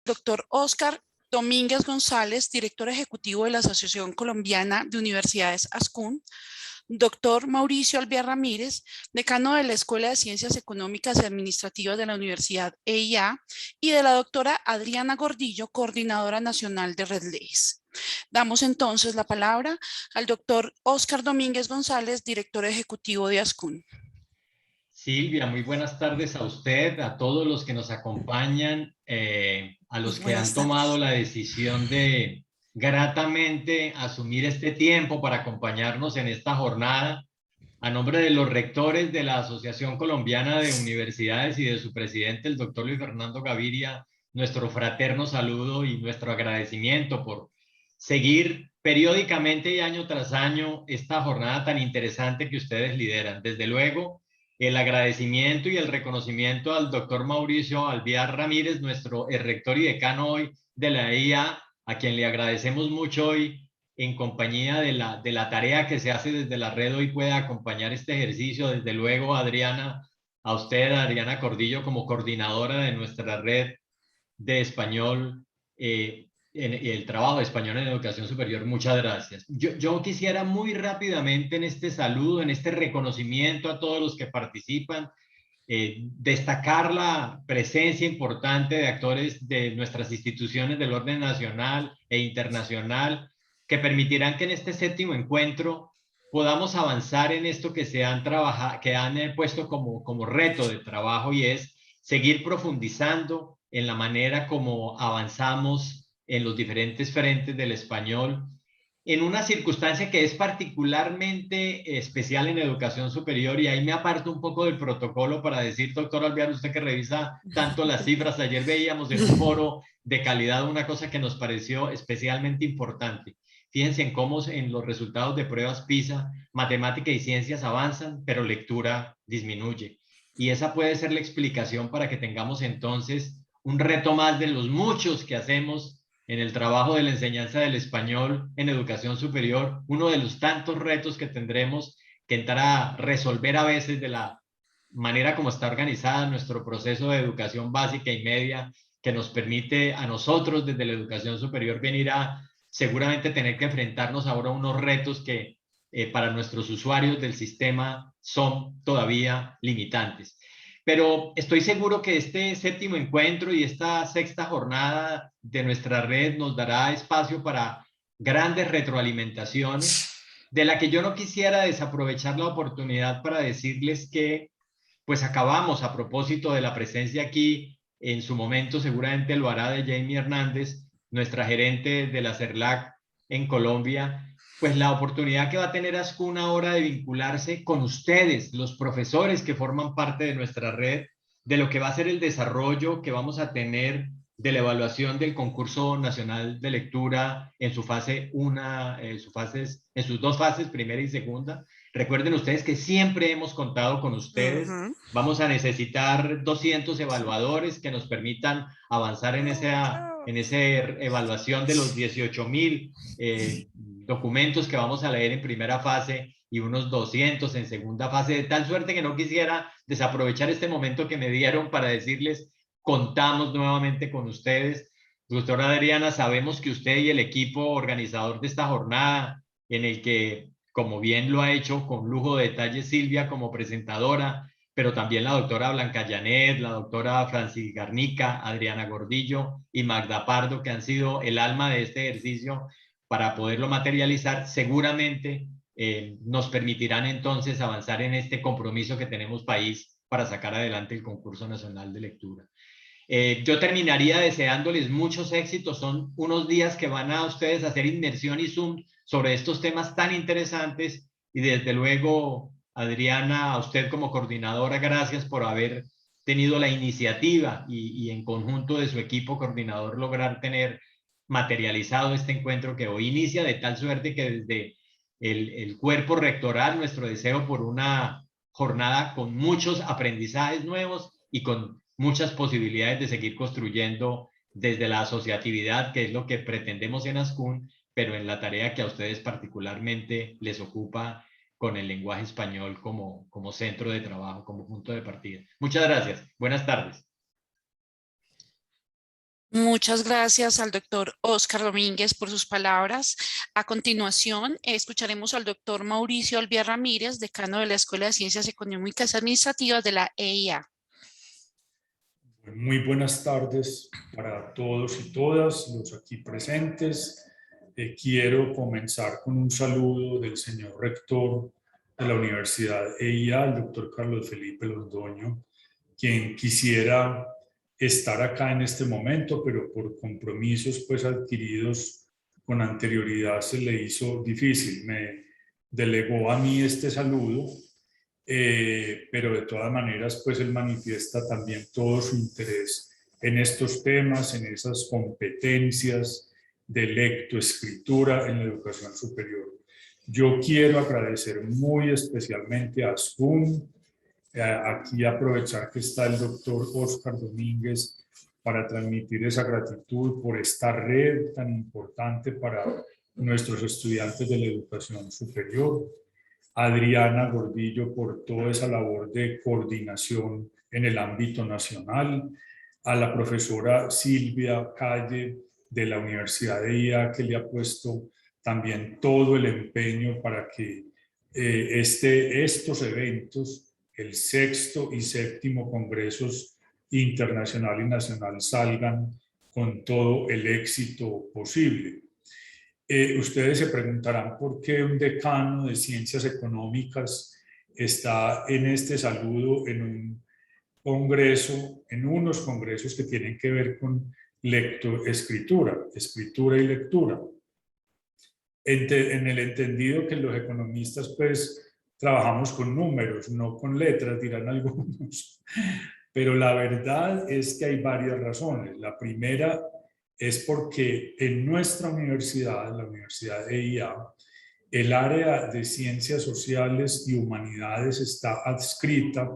doctor Óscar Domínguez González, director ejecutivo de la Asociación Colombiana de Universidades ASCUN, doctor Mauricio Alvear Ramírez, decano de la Escuela de Ciencias Económicas y Administrativas de la Universidad EIA, y de la doctora Adriana Gordillo, coordinadora nacional de RedLex. Damos entonces la palabra al doctor Óscar Domínguez González, director ejecutivo de ASCUN. Silvia, muy buenas tardes a usted, a todos los que nos acompañan, a los que han tomado la decisión de gratamente asumir este tiempo para acompañarnos en esta jornada. A nombre de los rectores de la Asociación Colombiana de Universidades y de su presidente, el doctor Luis Fernando Gaviria, nuestro fraterno saludo y nuestro agradecimiento por seguir periódicamente y año tras año esta jornada tan interesante que ustedes lideran. Desde luego, el agradecimiento y el reconocimiento al doctor Mauricio Alvear Ramírez, nuestro rector y decano hoy de la EIA, a quien le agradecemos mucho hoy en compañía de la tarea que se hace desde la red hoy pueda acompañar este ejercicio. Desde luego, Adriana, a usted, Adriana Cordillo, como coordinadora de nuestra red de español, en el trabajo de español en educación superior, muchas gracias. Yo quisiera muy rápidamente en este saludo, en este reconocimiento a todos los que participan, destacar la presencia importante de actores de nuestras instituciones del orden nacional e internacional que permitirán que en este séptimo encuentro podamos avanzar en esto que se han trabajado, que han puesto como reto de trabajo, y es seguir profundizando en la manera como avanzamos en los diferentes frentes del español en una circunstancia que es particularmente especial en educación superior, y ahí me aparto un poco del protocolo para decir, doctor Alvear, usted que revisa tanto las cifras, ayer veíamos en un foro de calidad una cosa que nos pareció especialmente importante. Fíjense en cómo en los resultados de pruebas PISA, matemática y ciencias avanzan, pero lectura disminuye. Y esa puede ser la explicación para que tengamos entonces un reto más de los muchos que hacemos en el trabajo de la enseñanza del español en educación superior, uno de los tantos retos que tendremos que entrar a resolver a veces de la manera como está organizada nuestro proceso de educación básica y media, que nos permite a nosotros desde la educación superior venir a seguramente tener que enfrentarnos ahora a unos retos que para nuestros usuarios del sistema son todavía limitantes. Pero estoy seguro que este séptimo encuentro y esta sexta jornada de nuestra red nos dará espacio para grandes retroalimentaciones, de la que yo no quisiera desaprovechar la oportunidad para decirles que pues acabamos, a propósito de la presencia aquí, en su momento seguramente lo hará, de Jamie Hernández, nuestra gerente de la CERLAC en Colombia, pues la oportunidad que va a tener ASCUN ahora de vincularse con ustedes, los profesores que forman parte de nuestra red, de lo que va a ser el desarrollo que vamos a tener de la evaluación del concurso nacional de lectura en su fase 1, en sus dos fases, primera y segunda. Recuerden ustedes que siempre hemos contado con ustedes. Vamos a necesitar 200 evaluadores que nos permitan avanzar en esa evaluación de los 18,000 documentos que vamos a leer en primera fase y unos 200 en segunda fase, de tal suerte que no quisiera desaprovechar este momento que me dieron para decirles: contamos nuevamente con ustedes. Doctora Adriana, sabemos que usted y el equipo organizador de esta jornada, en el que, como bien lo ha hecho con lujo de detalle Silvia como presentadora, pero también la doctora Blanca Janet, la doctora Francis Garnica, Adriana Gordillo y Magda Pardo, que han sido el alma de este ejercicio para poderlo materializar, seguramente nos permitirán entonces avanzar en este compromiso que tenemos país para sacar adelante el concurso nacional de lectura. Yo terminaría deseándoles muchos éxitos. Son unos días que van a ustedes a hacer inmersión y Zoom sobre estos temas tan interesantes, y desde luego, Adriana, a usted como coordinadora, gracias por haber tenido la iniciativa y en conjunto de su equipo coordinador lograr tener materializado este encuentro que hoy inicia, de tal suerte que desde el cuerpo rectoral nuestro deseo por una jornada con muchos aprendizajes nuevos y con muchas posibilidades de seguir construyendo desde la asociatividad, que es lo que pretendemos en ASCUN, pero en la tarea que a ustedes particularmente les ocupa con el lenguaje español como centro de trabajo, como punto de partida. Muchas gracias. Buenas tardes. Muchas gracias al doctor Óscar Domínguez por sus palabras. A continuación, escucharemos al doctor Mauricio Albiar Ramírez, decano de la Escuela de Ciencias Económicas y Administrativas de la EIA. Muy buenas tardes para todos y todas los aquí presentes. Quiero comenzar con un saludo del señor rector de la Universidad EIA, el doctor Carlos Felipe Londoño, quien quisiera estar acá en este momento, pero por compromisos pues adquiridos con anterioridad se le hizo difícil. Me delegó a mí este saludo, pero de todas maneras pues él manifiesta también todo su interés en estos temas, en esas competencias de lectoescritura en la educación superior. Yo quiero agradecer muy especialmente a ASCUN, aquí aprovechar que está el doctor Óscar Domínguez para transmitir esa gratitud por esta red tan importante para nuestros estudiantes de la educación superior. Adriana Gordillo por toda esa labor de coordinación en el ámbito nacional, a la profesora Silvia Calle de la Universidad de IA, que le ha puesto también todo el empeño para que estos eventos, el 6º y 7º Congresos Internacional y Nacional, salgan con todo el éxito posible. Ustedes se preguntarán por qué un decano de ciencias económicas está en este saludo en un congreso, en unos congresos que tienen que ver con lectoescritura, escritura y lectura. En el entendido que los economistas pues trabajamos con números, no con letras, dirán algunos. Pero la verdad es que hay varias razones. La primera es porque en nuestra universidad, la Universidad de EIA, el área de ciencias sociales y humanidades está adscrita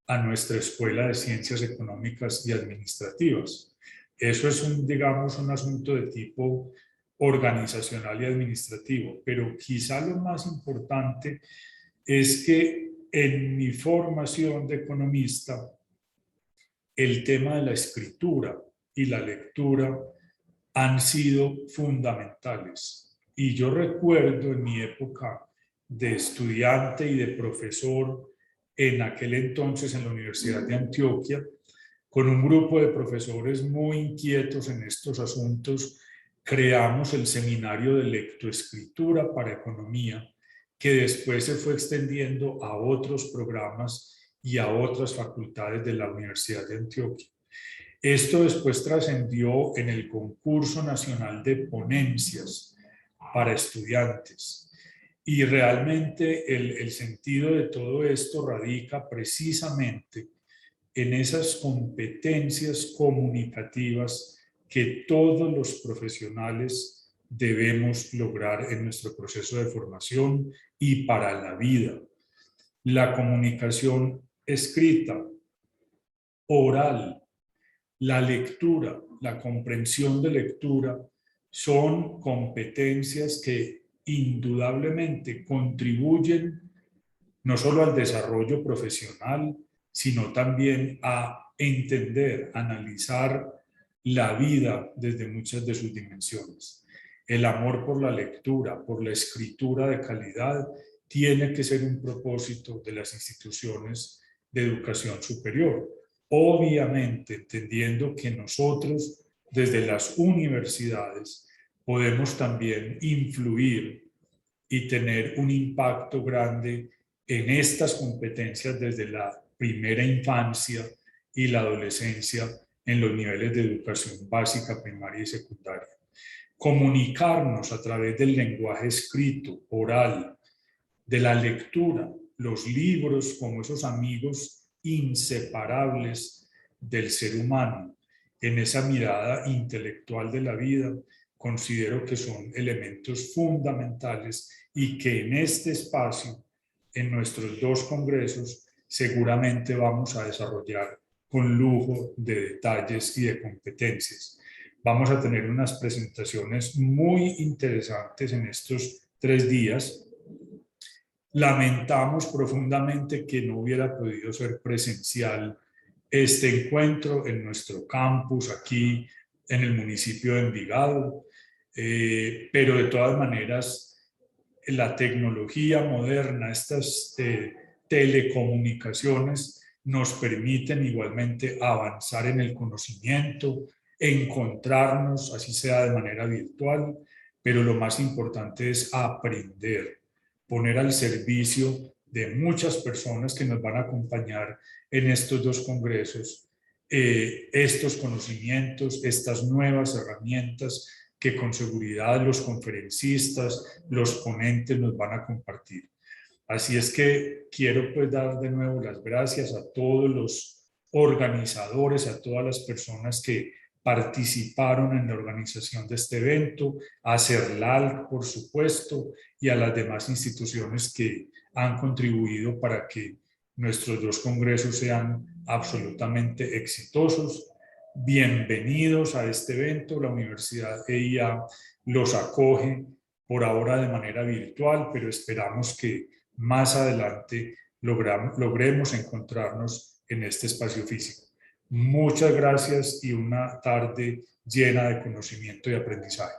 a nuestra Escuela de Ciencias Económicas y Administrativas. Eso es digamos, un asunto de tipo organizacional y administrativo, pero quizá lo más importante es que en mi formación de economista, el tema de la escritura y la lectura han sido fundamentales. Y yo recuerdo en mi época de estudiante y de profesor en aquel entonces en la Universidad de Antioquia, con un grupo de profesores muy inquietos en estos asuntos, creamos el Seminario de Lectoescritura para Economía, que después se fue extendiendo a otros programas y a otras facultades de la Universidad de Antioquia. Esto después trascendió en el concurso nacional de ponencias para estudiantes. Y realmente el sentido de todo esto radica precisamente en esas competencias comunicativas que todos los profesionales debemos lograr en nuestro proceso de formación y para la vida. La comunicación escrita, oral, la lectura, la comprensión de lectura son competencias que indudablemente contribuyen no solo al desarrollo profesional, sino también a entender, analizar la vida desde muchas de sus dimensiones. El amor por la lectura, por la escritura de calidad, tiene que ser un propósito de las instituciones de educación superior. Obviamente, entendiendo que nosotros, desde las universidades, podemos también influir y tener un impacto grande en estas competencias desde la primera infancia y la adolescencia en los niveles de educación básica, primaria y secundaria. Comunicarnos a través del lenguaje escrito, oral, de la lectura, los libros como esos amigos inseparables del ser humano, en esa mirada intelectual de la vida, considero que son elementos fundamentales y que en este espacio, en nuestros 2 congresos, seguramente vamos a desarrollar con lujo de detalles y de competencias. Vamos a tener unas presentaciones muy interesantes en estos 3 días. Lamentamos profundamente que no hubiera podido ser presencial este encuentro en nuestro campus aquí en el municipio de Envigado, pero de todas maneras la tecnología moderna, estas telecomunicaciones nos permiten igualmente avanzar en el conocimiento, encontrarnos, así sea de manera virtual, pero lo más importante es aprender, poner al servicio de muchas personas que nos van a acompañar en estos dos congresos estos conocimientos, estas nuevas herramientas que con seguridad los conferencistas, los ponentes nos van a compartir. Así es que quiero pues dar de nuevo las gracias a todos los organizadores, a todas las personas que participaron en la organización de este evento, a CERLAL, por supuesto, y a las demás instituciones que han contribuido para que nuestros dos congresos sean absolutamente exitosos. Bienvenidos a este evento. La Universidad EIA los acoge por ahora de manera virtual, pero esperamos que más adelante logremos encontrarnos en este espacio físico. Muchas gracias y una tarde llena de conocimiento y aprendizaje.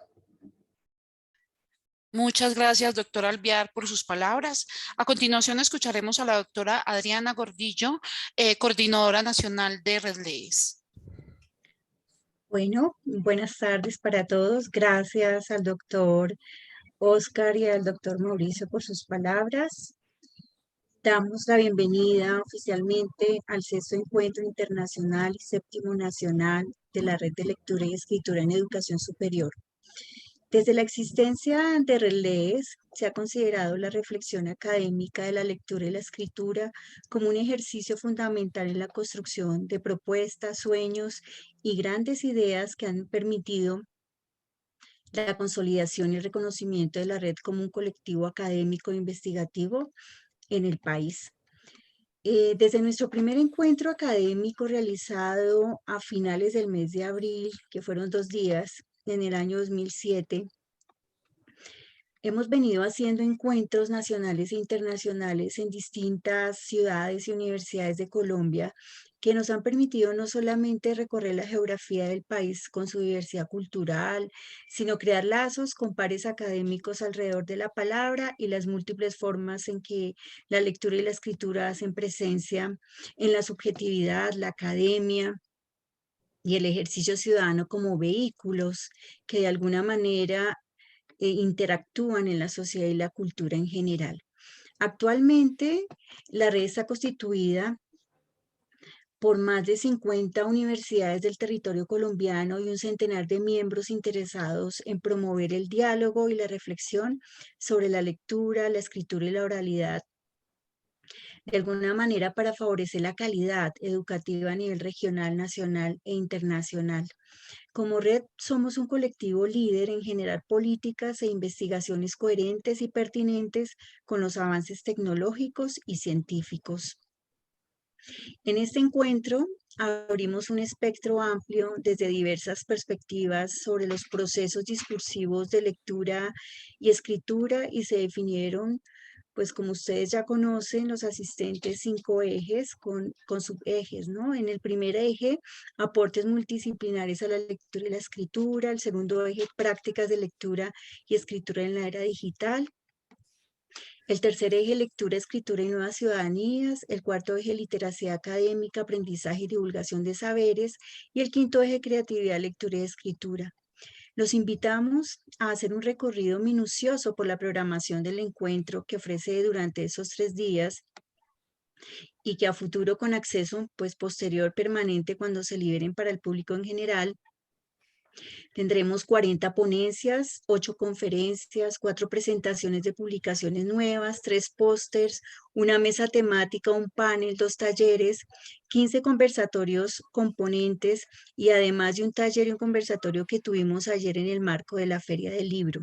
Muchas gracias, doctor Alvear, por sus palabras. A continuación, escucharemos a la doctora Adriana Gordillo, coordinadora nacional de RedLees. Bueno, buenas tardes para todos. Gracias al doctor Oscar y al doctor Mauricio por sus palabras. Damos la bienvenida oficialmente al sexto encuentro internacional y séptimo nacional de la Red de Lectura y Escritura en Educación Superior. Desde la existencia de RedLees se ha considerado la reflexión académica de la lectura y la escritura como un ejercicio fundamental en la construcción de propuestas, sueños y grandes ideas que han permitido la consolidación y el reconocimiento de la red como un colectivo académico e investigativo en el país. Desde nuestro primer encuentro académico realizado a finales del mes de abril, que fueron 2 días, en el año 2007, hemos venido haciendo encuentros nacionales e internacionales en distintas ciudades y universidades de Colombia que nos han permitido no solamente recorrer la geografía del país con su diversidad cultural, sino crear lazos con pares académicos alrededor de la palabra y las múltiples formas en que la lectura y la escritura hacen presencia en la subjetividad, la academia y el ejercicio ciudadano como vehículos que de alguna manera interactúan en la sociedad y la cultura en general. Actualmente, la red está constituida por más de 50 universidades del territorio colombiano y un centenar de miembros interesados en promover el diálogo y la reflexión sobre la lectura, la escritura y la oralidad, de alguna manera para favorecer la calidad educativa a nivel regional, nacional e internacional. Como red, somos un colectivo líder en generar políticas e investigaciones coherentes y pertinentes con los avances tecnológicos y científicos. En este encuentro abrimos un espectro amplio desde diversas perspectivas sobre los procesos discursivos de lectura y escritura y se definieron, pues como ustedes ya conocen, los asistentes 5 ejes con subejes, ¿no? En el primer eje, aportes multidisciplinares a la lectura y la escritura. El segundo eje, prácticas de lectura y escritura en la era digital. El tercer eje, lectura, escritura y nuevas ciudadanías. El cuarto eje, literacia académica, aprendizaje y divulgación de saberes. Y el quinto eje, creatividad, lectura y escritura. Los invitamos a hacer un recorrido minucioso por la programación del encuentro que ofrece durante esos 3 días y que a futuro con acceso pues posterior permanente cuando se liberen para el público en general. Tendremos 40 ponencias, 8 conferencias, 4 presentaciones de publicaciones nuevas, 3 pósters, una mesa temática, un panel, 2 talleres, 15 conversatorios componentes y además de un taller y un conversatorio que tuvimos ayer en el marco de la Feria del Libro.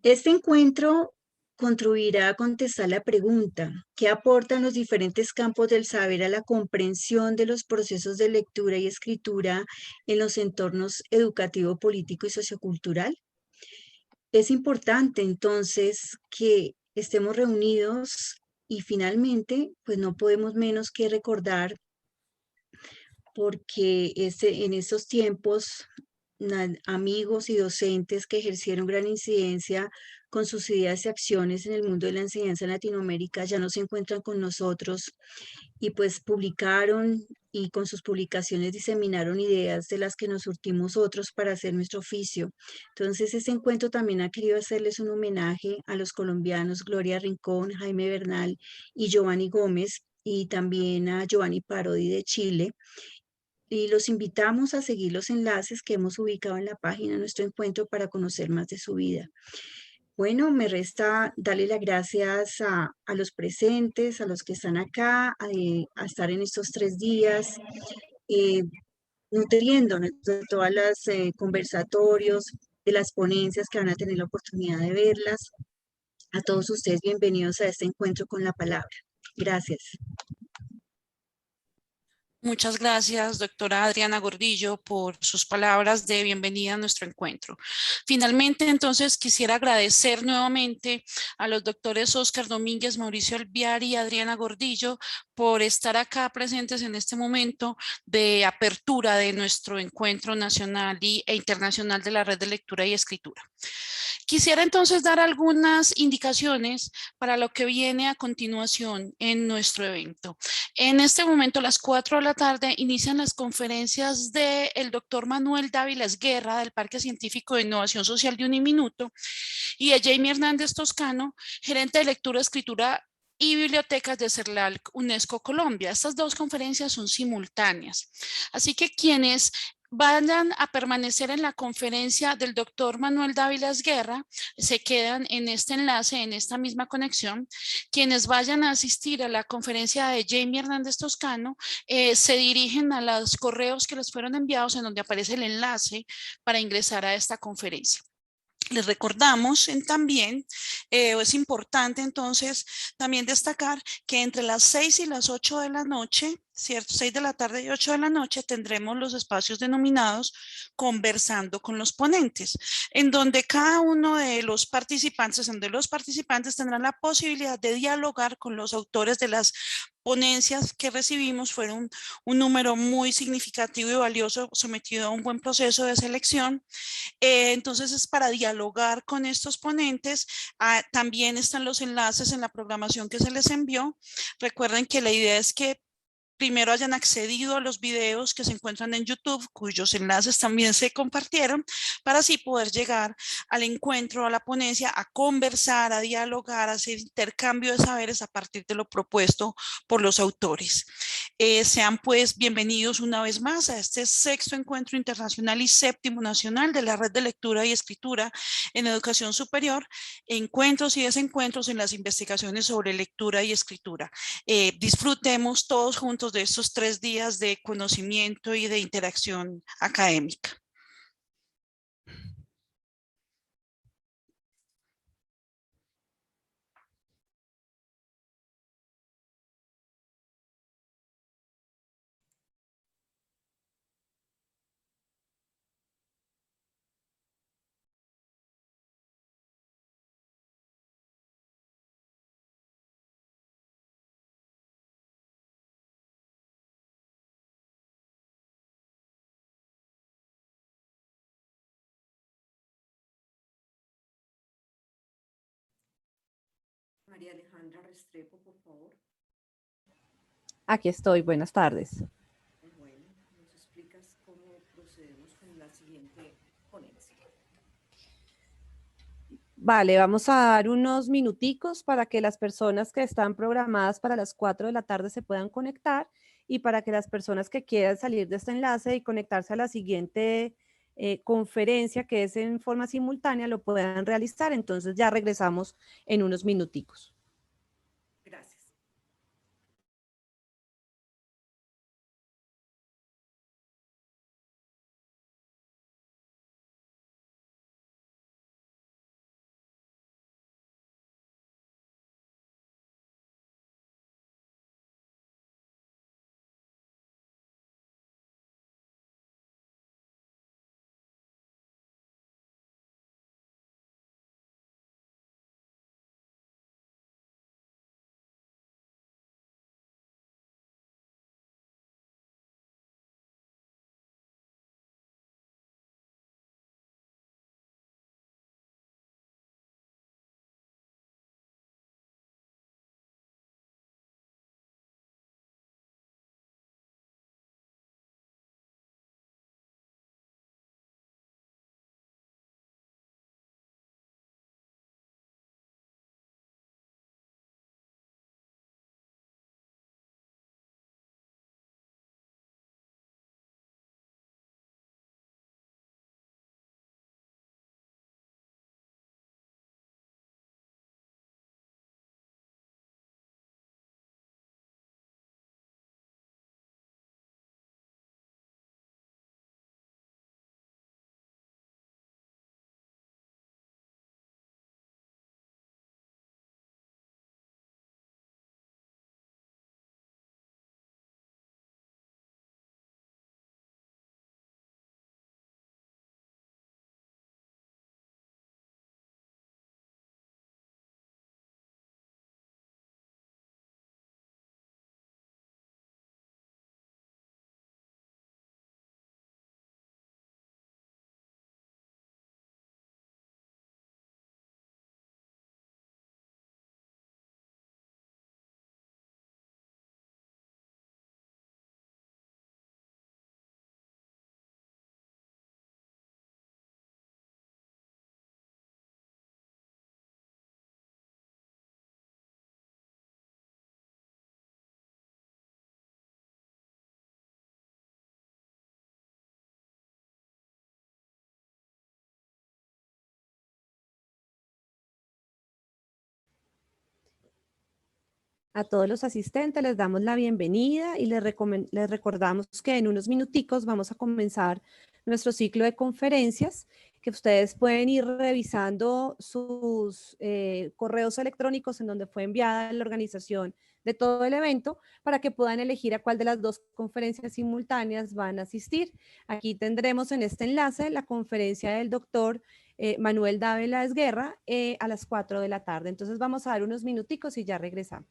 Este encuentro contribuirá a contestar la pregunta: ¿qué aportan los diferentes campos del saber a la comprensión de los procesos de lectura y escritura en los entornos educativo, político y sociocultural? Es importante entonces que estemos reunidos y finalmente, pues no podemos menos que recordar porque en estos tiempos amigos y docentes que ejercieron gran incidencia con sus ideas y acciones en el mundo de la enseñanza en Latinoamérica ya no se encuentran con nosotros y pues publicaron y con sus publicaciones diseminaron ideas de las que nos surtimos otros para hacer nuestro oficio. Entonces, este encuentro también ha querido hacerles un homenaje a los colombianos Gloria Rincón, Jaime Bernal y Giovanni Gómez, y también a Giovanni Parodi de Chile. Y los invitamos a seguir los enlaces que hemos ubicado en la página de nuestro encuentro para conocer más de su vida. Bueno, me resta darle las gracias a los presentes, a los que están acá, a estar en estos 3 días, eh, nutriéndonos de todas las conversatorios, de las ponencias que van a tener la oportunidad de verlas. A todos ustedes, bienvenidos a este encuentro con la palabra. Gracias. Muchas gracias, doctora Adriana Gordillo, por sus palabras de bienvenida a nuestro encuentro. Finalmente, entonces, quisiera agradecer nuevamente a los doctores Óscar Domínguez, Mauricio Alviar y Adriana Gordillo por estar acá presentes en este momento de apertura de nuestro encuentro nacional e internacional de la Red de Lectura y Escritura. Quisiera entonces dar algunas indicaciones para lo que viene a continuación en nuestro evento. En este momento, a las 4 de la tarde, inician las conferencias del doctor Manuel Dávila Guerra del Parque Científico de Innovación Social de Uniminuto y a Jamie Hernández Toscano, gerente de lectura, escritura y bibliotecas de CERLAL UNESCO Colombia. Estas dos conferencias son simultáneas. Así que quienes vayan a permanecer en la conferencia del doctor Manuel Dávila Guerra, se quedan en este enlace, en esta misma conexión. Quienes vayan a asistir a la conferencia de Jamie Hernández Toscano, se dirigen a los correos que les fueron enviados en donde aparece el enlace para ingresar a esta conferencia. Les recordamos también, es importante entonces también destacar que entre las 6 y las 8 de la noche, ¿cierto? 6 de la tarde y 8 de la noche tendremos los espacios denominados conversando con los ponentes, en donde cada uno de los participantes, tendrán la posibilidad de dialogar con los autores de las ponencias que recibimos. Fueron un número muy significativo y valioso, sometido a un buen proceso de selección. Entonces es para dialogar con estos ponentes. También están los enlaces en la programación que se les envió. Recuerden que la idea es que primero hayan accedido a los videos que se encuentran en YouTube, cuyos enlaces también se compartieron, para así poder llegar al encuentro, a la ponencia, a conversar, a dialogar, a hacer intercambio de saberes a partir de lo propuesto por los autores. Sean pues bienvenidos una vez más a este 6º encuentro internacional y 7º nacional de la Red de Lectura y Escritura en Educación Superior, encuentros y desencuentros en las investigaciones sobre lectura y escritura. Disfrutemos todos juntos de estos 3 días de conocimiento y de interacción académica. María Alejandra Restrepo, por favor. Aquí estoy, buenas tardes. Bueno, ¿nos explicas cómo procedemos con la siguiente ponencia? Vale, vamos a dar unos minuticos para que las personas que están programadas para las 4 de la tarde se puedan conectar y para que las personas que quieran salir de este enlace y conectarse a la siguiente conferencia, que es en forma simultánea, lo puedan realizar. Entonces ya regresamos en unos minuticos. A todos los asistentes les damos la bienvenida y les recordamos que en unos minuticos vamos a comenzar nuestro ciclo de conferencias, que ustedes pueden ir revisando sus correos electrónicos en donde fue enviada la organización de todo el evento para que puedan elegir a cuál de las dos conferencias simultáneas van a asistir. Aquí tendremos en este enlace la conferencia del doctor Manuel Dávila Esguerra a las 4 de la tarde. Entonces vamos a dar unos minuticos y ya regresamos.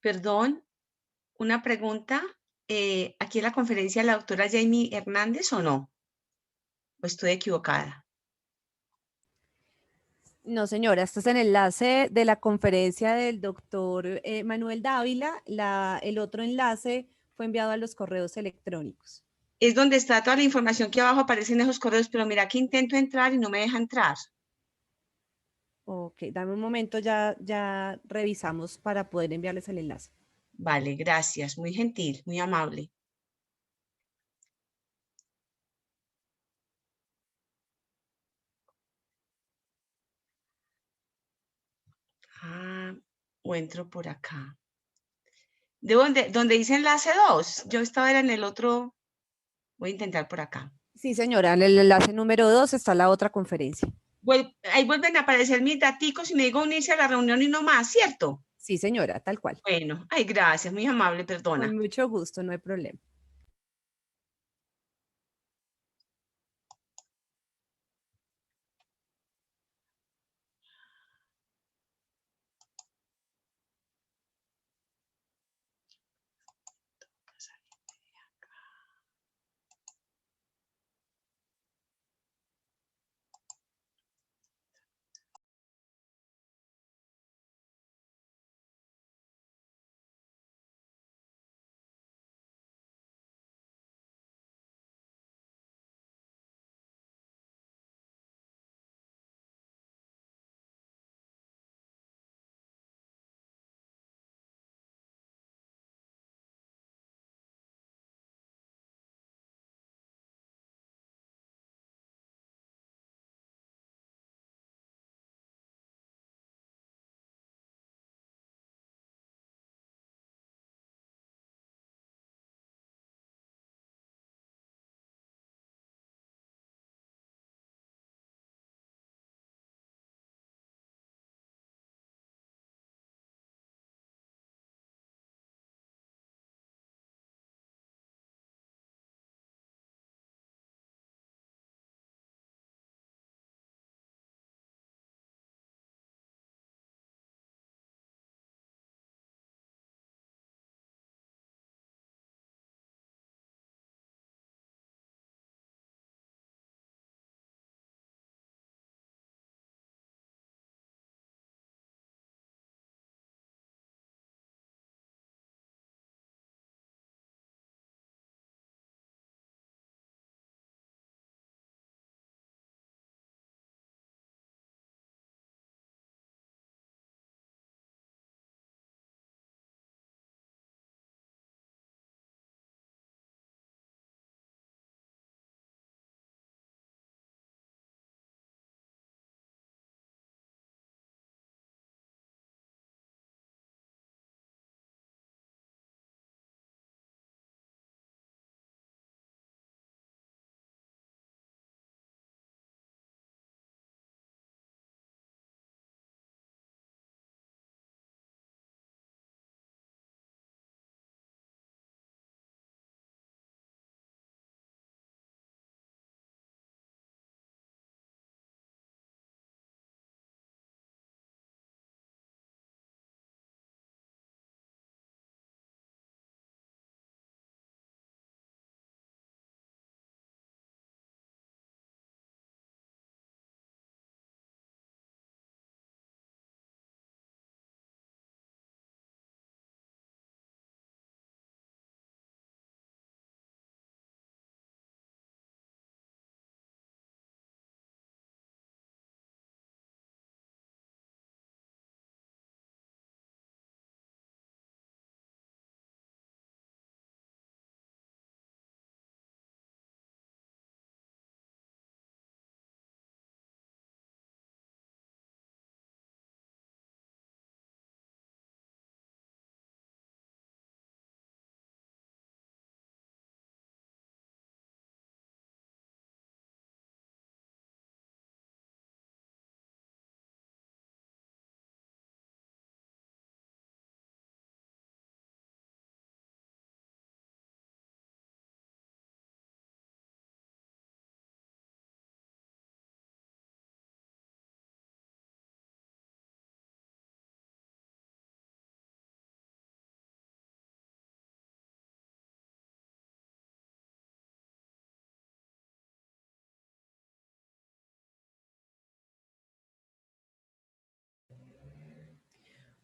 Perdón, una pregunta. ¿Aquí en la conferencia la doctora Jamie Hernández o no? ¿O estoy equivocada? No, señora, este es el enlace de la conferencia del doctor Manuel Dávila. El otro enlace fue enviado a los correos electrónicos. Es donde está toda la información que abajo aparece en esos correos, pero mira que intento entrar y no me deja entrar. Ok, dame un momento, ya revisamos para poder enviarles el enlace. Vale, gracias. Muy gentil, muy amable. Ah, o entro por acá. ¿De dónde dice enlace 2? Yo estaba en el otro. Voy a intentar por acá. Sí, señora, en el enlace número 2 está la otra conferencia. Ahí vuelven a aparecer mis daticos y me digo unirse a la reunión y no más, ¿cierto? Sí, señora, tal cual. Bueno, ay, gracias, muy amable, perdona. Con mucho gusto, no hay problema.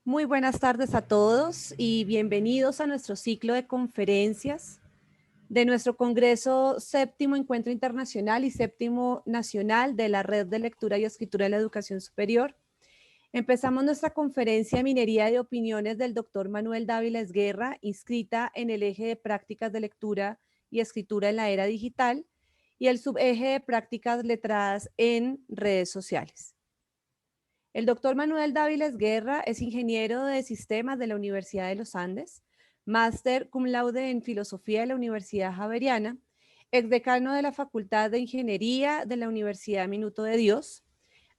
Muy buenas tardes a todos y bienvenidos a nuestro ciclo de conferencias de nuestro Congreso Séptimo Encuentro Internacional y Séptimo Nacional de la Red de Lectura y Escritura de la Educación Superior. Empezamos nuestra conferencia de minería de opiniones del doctor Manuel Dávila Esguerra, inscrita en el eje de prácticas de lectura y escritura en la era digital y el subeje de prácticas letradas en redes sociales. El doctor Manuel Dávila Esguerra es ingeniero de sistemas de la Universidad de los Andes, máster cum laude en filosofía de la Universidad Javeriana, exdecano de la Facultad de Ingeniería de la Universidad Minuto de Dios.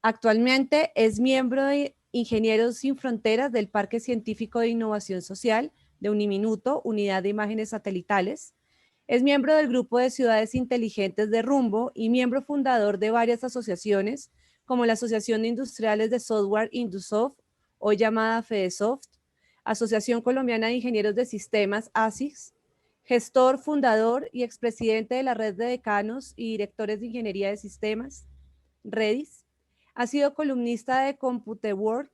Actualmente es miembro de Ingenieros Sin Fronteras del Parque Científico de Innovación Social de Uniminuto, Unidad de Imágenes Satelitales. Es miembro del Grupo de Ciudades Inteligentes de Rumbo y miembro fundador de varias asociaciones, como la Asociación de Industriales de Software Indusoft, hoy llamada FedeSoft, Asociación Colombiana de Ingenieros de Sistemas, ASICS, gestor, fundador y expresidente de la Red de Decanos y Directores de Ingeniería de Sistemas, Redis. Ha sido columnista de ComputerWorld,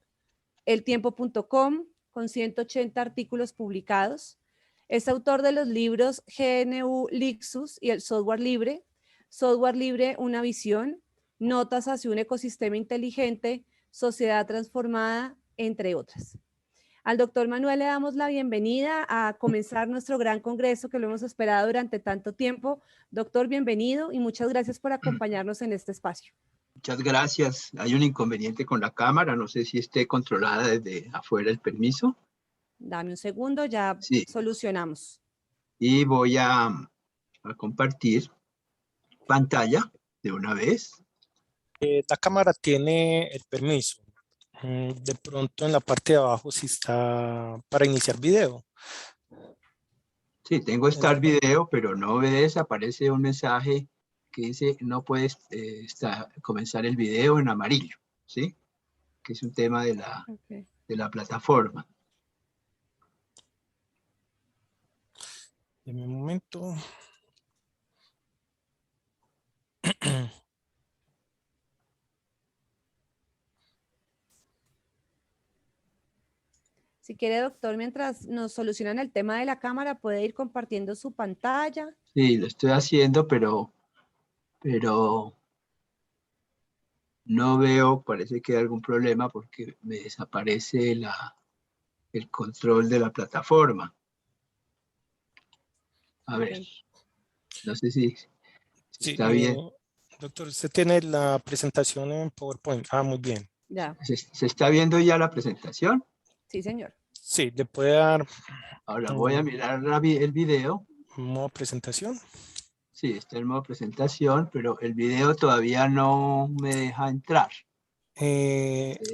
eltiempo.com, con 180 artículos publicados. Es autor de los libros GNU Lixus y el Software Libre, una visión, Notas hacia un ecosistema inteligente, Sociedad transformada, entre otras. Al doctor Manuel le damos la bienvenida a comenzar nuestro gran congreso que lo hemos esperado durante tanto tiempo. Doctor, bienvenido y muchas gracias por acompañarnos en este espacio. Muchas gracias. Hay un inconveniente con la cámara, no sé si esté controlada desde afuera el permiso. Dame un segundo, ya sí. Solucionamos. Y voy a compartir pantalla de una vez. La cámara tiene el permiso. De pronto en la parte de abajo si está para iniciar video. Sí, tengo Start Video, pero no ves, aparece un mensaje que dice no puedes comenzar el video en amarillo, ¿sí? Que es un tema de la plataforma. Deme un momento. Si quiere, doctor, mientras nos solucionan el tema de la cámara, puede ir compartiendo su pantalla. Sí, lo estoy haciendo, pero no veo, parece que hay algún problema porque me desaparece el control de la plataforma. A ver, no sé si está bien. Doctor, usted tiene la presentación en PowerPoint. Ah, muy bien. Ya. ¿Se está viendo ya la presentación? Sí, señor. Sí, le puede dar... Ahora voy a mirar el video. ¿Modo presentación? Sí, está en modo presentación, pero el video todavía no me deja entrar.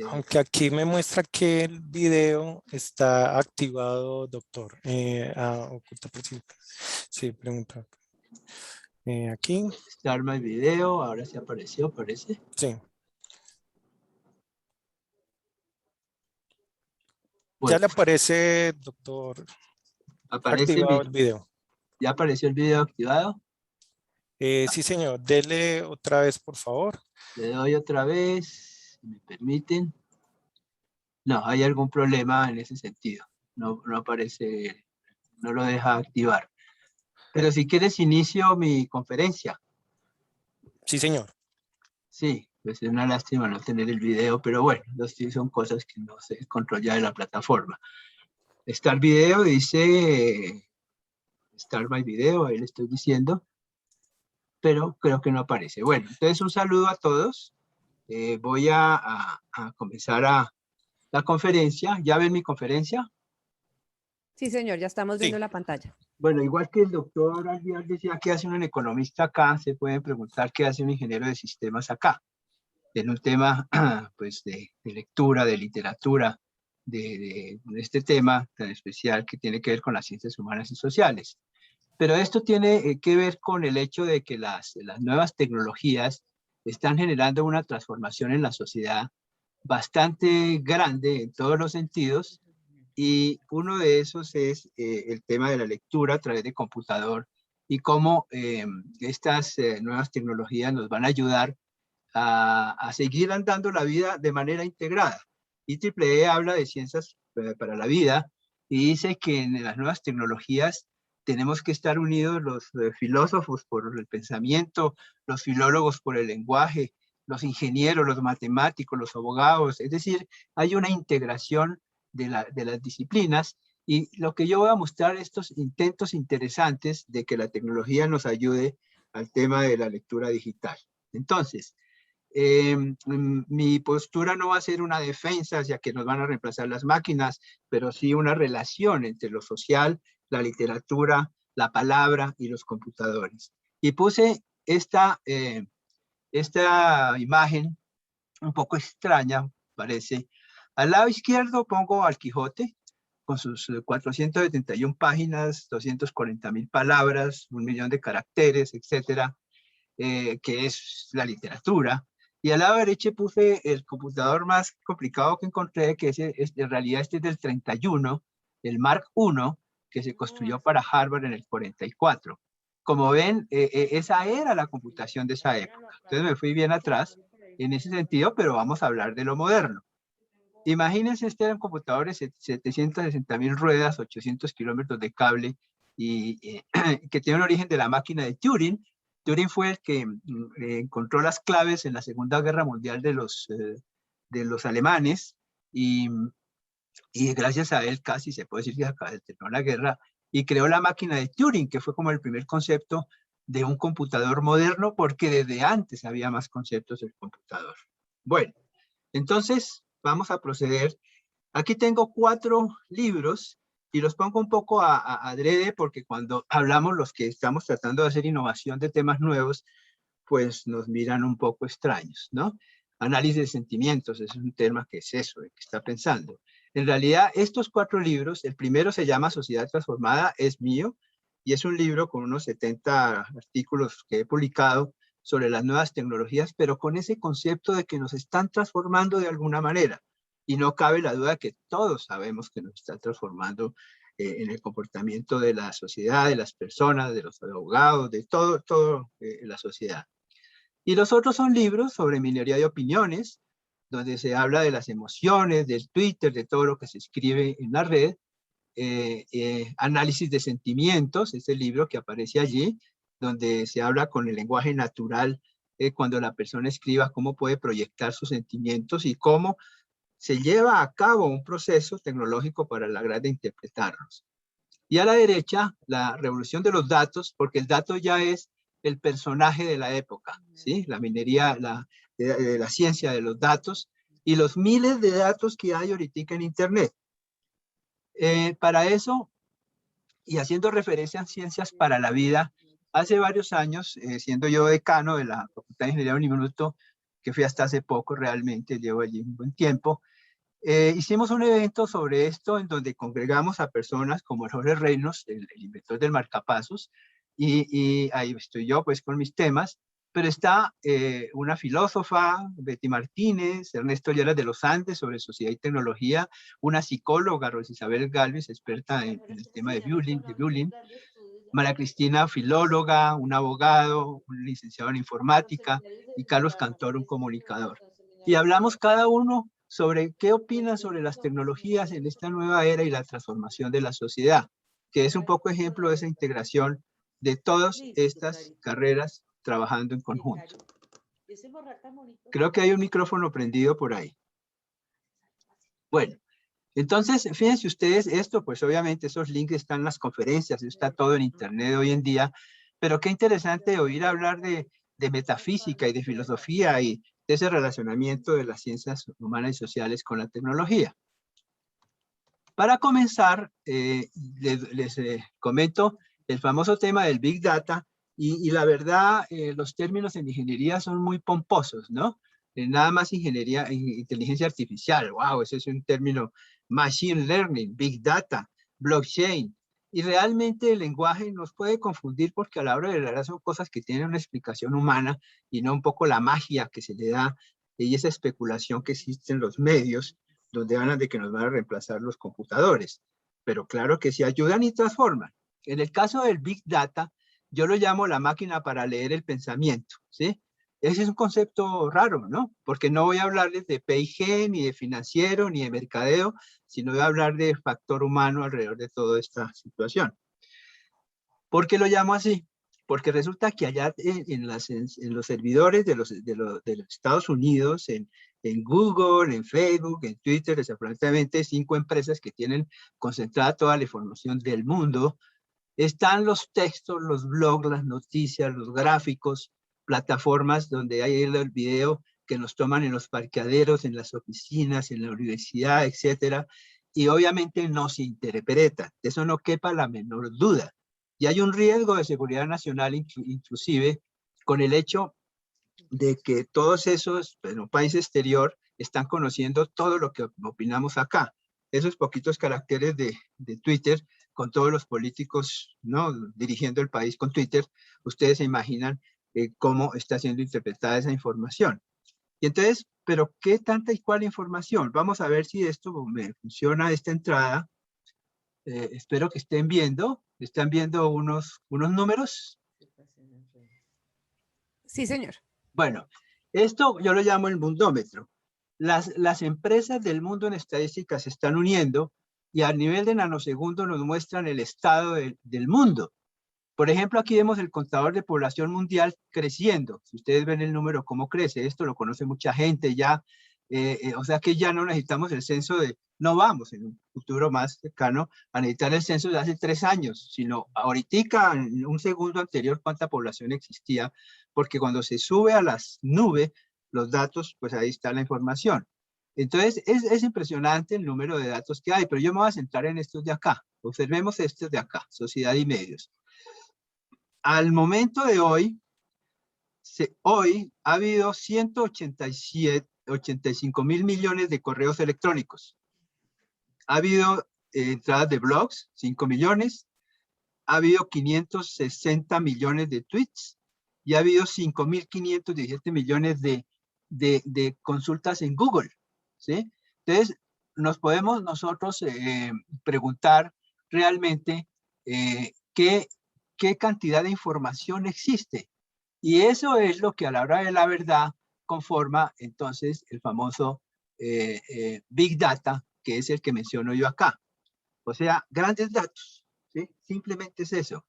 Aunque aquí me muestra que el video está activado, doctor. Sí, pregunta. Aquí. Start my video, ahora sí apareció, parece. Sí. Bueno, ya le aparece, doctor. Aparece activado el video. ¿Ya apareció el video activado? Sí, señor. Dele otra vez, por favor. Le doy otra vez, si me permiten. No, hay algún problema en ese sentido. No aparece, no lo deja activar. Pero si quieres, inicio mi conferencia. Sí, señor. Sí, pues es una lástima no tener el video, pero bueno, son cosas que no se controlan ya de la plataforma. Start Video dice, Start My Video, ahí le estoy diciendo, pero creo que no aparece. Bueno, entonces un saludo a todos. Voy a comenzar la conferencia. ¿Ya ven mi conferencia? Sí, señor, ya estamos viendo la pantalla. Bueno, igual que el doctor Alviar decía que hace un economista acá, se pueden preguntar qué hace un ingeniero de sistemas acá. En un tema pues, de lectura, de literatura, de este tema tan especial que tiene que ver con las ciencias humanas y sociales. Pero esto tiene que ver con el hecho de que las nuevas tecnologías están generando una transformación en la sociedad bastante grande en todos los sentidos, y uno de esos es el tema de la lectura a través de computador y cómo estas nuevas tecnologías nos van a ayudar a seguir andando la vida de manera integrada. IEEE habla de ciencias para la vida, y dice que en las nuevas tecnologías tenemos que estar unidos los filósofos por el pensamiento, los filólogos por el lenguaje, los ingenieros, los matemáticos, los abogados, es decir, hay una integración de las disciplinas, y lo que yo voy a mostrar estos intentos interesantes de que la tecnología nos ayude al tema de la lectura digital. Entonces, mi postura no va a ser una defensa hacia que nos van a reemplazar las máquinas, pero sí una relación entre lo social, la literatura, la palabra y los computadores. Y puse esta imagen un poco extraña, parece. Al lado izquierdo pongo al Quijote, con sus 471 páginas, 240.000 palabras, 1 millón de caracteres, etcétera, que es la literatura. Y al lado derecho puse el computador más complicado que encontré, que en realidad este es del 31, el Mark I, que se construyó para Harvard en el 44. Como ven, esa era la computación de esa época. Entonces me fui bien atrás en ese sentido, pero vamos a hablar de lo moderno. Imagínense, este era un computador de 760.000 ruedas, 800 kilómetros de cable, y que tiene un origen de la máquina de Turing. Turing fue el que encontró las claves en la Segunda Guerra Mundial de los alemanes, y gracias a él casi se puede decir que terminó la guerra, y creó la máquina de Turing, que fue como el primer concepto de un computador moderno, porque desde antes había más conceptos del computador. Bueno, entonces vamos a proceder. Aquí tengo 4 libros y los pongo un poco adrede, porque cuando hablamos los que estamos tratando de hacer innovación de temas nuevos, pues nos miran un poco extraños, ¿no? Análisis de sentimientos es un tema que es eso, de que está pensando. En realidad, estos 4 libros, el primero se llama Sociedad Transformada, es mío, y es un libro con unos 70 artículos que he publicado sobre las nuevas tecnologías, pero con ese concepto de que nos están transformando de alguna manera. Y no cabe la duda que todos sabemos que nos están transformando en el comportamiento de la sociedad, de las personas, de los abogados, de todo la sociedad. Y los otros son libros sobre minería de opiniones, donde se habla de las emociones, del Twitter, de todo lo que se escribe en la red. Análisis de sentimientos, es el libro que aparece allí, donde se habla con el lenguaje natural, cuando la persona escriba cómo puede proyectar sus sentimientos y cómo se lleva a cabo un proceso tecnológico para lograr de interpretarlos. Y a la derecha, la revolución de los datos, porque el dato ya es el personaje de la época, ¿sí? La minería, de la ciencia de los datos y los miles de datos que hay ahorita en Internet. Para eso, y haciendo referencia a ciencias para la vida, hace varios años, siendo yo decano de la Facultad de Ingeniería de Uniminuto, que fui hasta hace poco realmente, llevo allí un buen tiempo, hicimos un evento sobre esto en donde congregamos a personas como Jorge Reynolds, el inventor del marcapasos, y ahí estoy yo pues con mis temas, pero está una filósofa, Betty Martínez, Ernesto Lleras de los Andes sobre sociedad y tecnología, una psicóloga, Rosa Isabel Galvis, experta en el tema de bullying, María Cristina, filóloga, un abogado, un licenciado en informática, y Carlos Cantor, un comunicador. Y hablamos cada uno sobre qué opina sobre las tecnologías en esta nueva era y la transformación de la sociedad, que es un poco ejemplo de esa integración de todas estas carreras trabajando en conjunto. Creo que hay un micrófono prendido por ahí. Bueno, entonces, fíjense ustedes, esto pues obviamente esos links están en las conferencias, está todo en internet hoy en día, pero qué interesante oír hablar de metafísica y de filosofía y de ese relacionamiento de las ciencias humanas y sociales con la tecnología. Para comenzar, les comento el famoso tema del Big Data, y la verdad, los términos en ingeniería son muy pomposos, ¿no? Nada más ingeniería, inteligencia artificial, wow, ese es un término, machine learning, Big Data, blockchain, y realmente el lenguaje nos puede confundir porque a la hora de la verdad son cosas que tienen una explicación humana y no un poco la magia que se le da y esa especulación que existe en los medios donde hablan de que nos van a reemplazar los computadores. Pero claro que sí ayudan y transforman. En el caso del Big Data, yo lo llamo la máquina para leer el pensamiento, ¿sí? Ese es un concepto raro, ¿no? Porque no voy a hablarles de P&G, ni de financiero, ni de mercadeo, sino voy a hablar de factor humano alrededor de toda esta situación. ¿Por qué lo llamo así? Porque resulta que allá en los servidores de los Estados Unidos, en Google, en Facebook, en Twitter, desafortunadamente 5 empresas que tienen concentrada toda la información del mundo, están los textos, los blogs, las noticias, los gráficos, plataformas donde hay el video que nos toman en los parqueaderos, en las oficinas, en la universidad, etcétera, y obviamente no se interpreta. De eso no quepa la menor duda. Y hay un riesgo de seguridad nacional inclusive con el hecho de que todos esos países exterior están conociendo todo lo que opinamos acá. Esos poquitos caracteres de Twitter, con todos los políticos, ¿no?, dirigiendo el país con Twitter, ustedes se imaginan cómo está siendo interpretada esa información. Y entonces, ¿pero qué tanta y cuál información? Vamos a ver si esto me funciona, esta entrada. Espero que estén viendo. ¿Están viendo unos números? Sí, señor. Bueno, esto yo lo llamo el mundómetro. Las empresas del mundo en estadística se están uniendo y a nivel de nanosegundos nos muestran el estado del mundo. Por ejemplo, aquí vemos el contador de población mundial creciendo. Si ustedes ven el número, cómo crece, esto lo conoce mucha gente ya. O sea que ya no necesitamos el censo no vamos en un futuro más cercano a necesitar el censo de hace 3 años, sino ahorita, en un segundo anterior, cuánta población existía, porque cuando se sube a las nubes, los datos, pues ahí está la información. Entonces, es impresionante el número de datos que hay, pero yo me voy a centrar en estos de acá. Observemos estos de acá, sociedad y medios. Al momento de hoy, hoy ha habido 185 mil millones de correos electrónicos. Ha habido entradas de blogs, 5 millones. Ha habido 560 millones de tweets. Y ha habido 5.517 millones de consultas en Google, ¿sí? Entonces, nos podemos nosotros preguntar realmente qué cantidad de información existe. Y eso es lo que a la hora de la verdad conforma entonces el famoso Big Data, que es el que menciono yo acá. O sea, grandes datos, ¿sí? Simplemente es eso.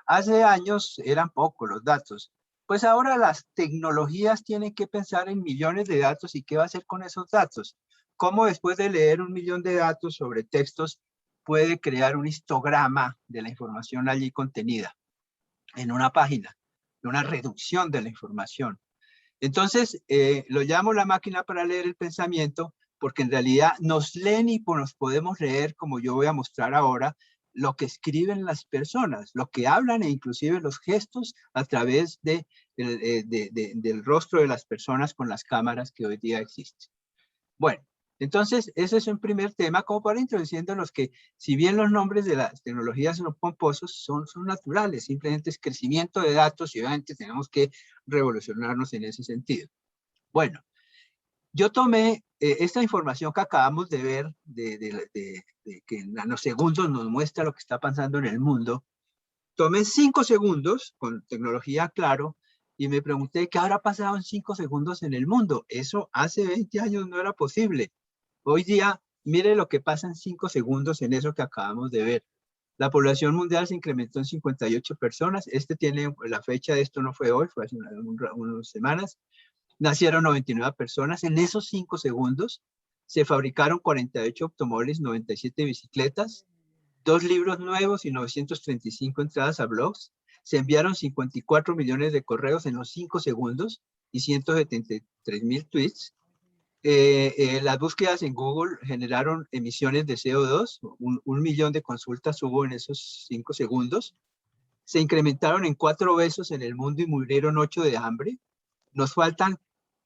Hace años eran pocos los datos. Pues ahora las tecnologías tienen que pensar en millones de datos y qué va a hacer con esos datos. ¿Cómo después de leer 1 millón de datos sobre textos puede crear un histograma de la información allí contenida en una página? Una reducción de la información. Entonces, lo llamo la máquina para leer el pensamiento, porque en realidad nos leen y nos podemos leer, como yo voy a mostrar ahora, lo que escriben las personas, lo que hablan e inclusive los gestos a través del rostro de las personas con las cámaras que hoy día existen. Bueno, entonces ese es un primer tema como para introduciendo los que, si bien los nombres de las tecnologías son pomposos, son naturales, simplemente es crecimiento de datos y obviamente tenemos que revolucionarnos en ese sentido. Bueno, yo tomé esta información que acabamos de ver, que en nanosegundos nos muestra lo que está pasando en el mundo. Tomé 5 segundos con tecnología, claro, y me pregunté qué habrá pasado en 5 segundos en el mundo. Eso hace 20 años no era posible. Hoy día, mire lo que pasa en 5 segundos en eso que acabamos de ver. La población mundial se incrementó en 58 personas. La fecha de esto no fue hoy, fue hace unas semanas. Nacieron 99 personas. En esos 5 segundos se fabricaron 48 automóviles, 97 bicicletas, 2 libros nuevos y 935 entradas a blogs. Se enviaron 54 millones de correos en los 5 segundos y 173,000 tweets. Las búsquedas en Google generaron emisiones de CO2, 1 millón de consultas hubo en esos 5 segundos. Se incrementaron en 4 besos en el mundo y murieron 8 de hambre. Nos faltan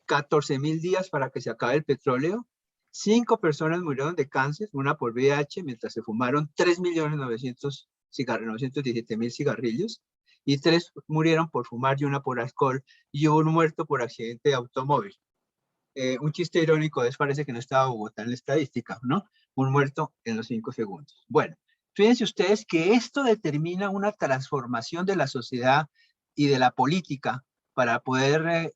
14,000 días para que se acabe el petróleo. 5 personas murieron de cáncer, una por VIH, mientras se fumaron 3.917.000 cigarrillos. Y 3 murieron por fumar y una por alcohol. Y hubo un muerto por accidente de automóvil. Un chiste irónico es, parece que no estaba Bogotá en la estadística, ¿no? Un muerto en los 5 segundos. Bueno, fíjense ustedes que esto determina una transformación de la sociedad y de la política para poder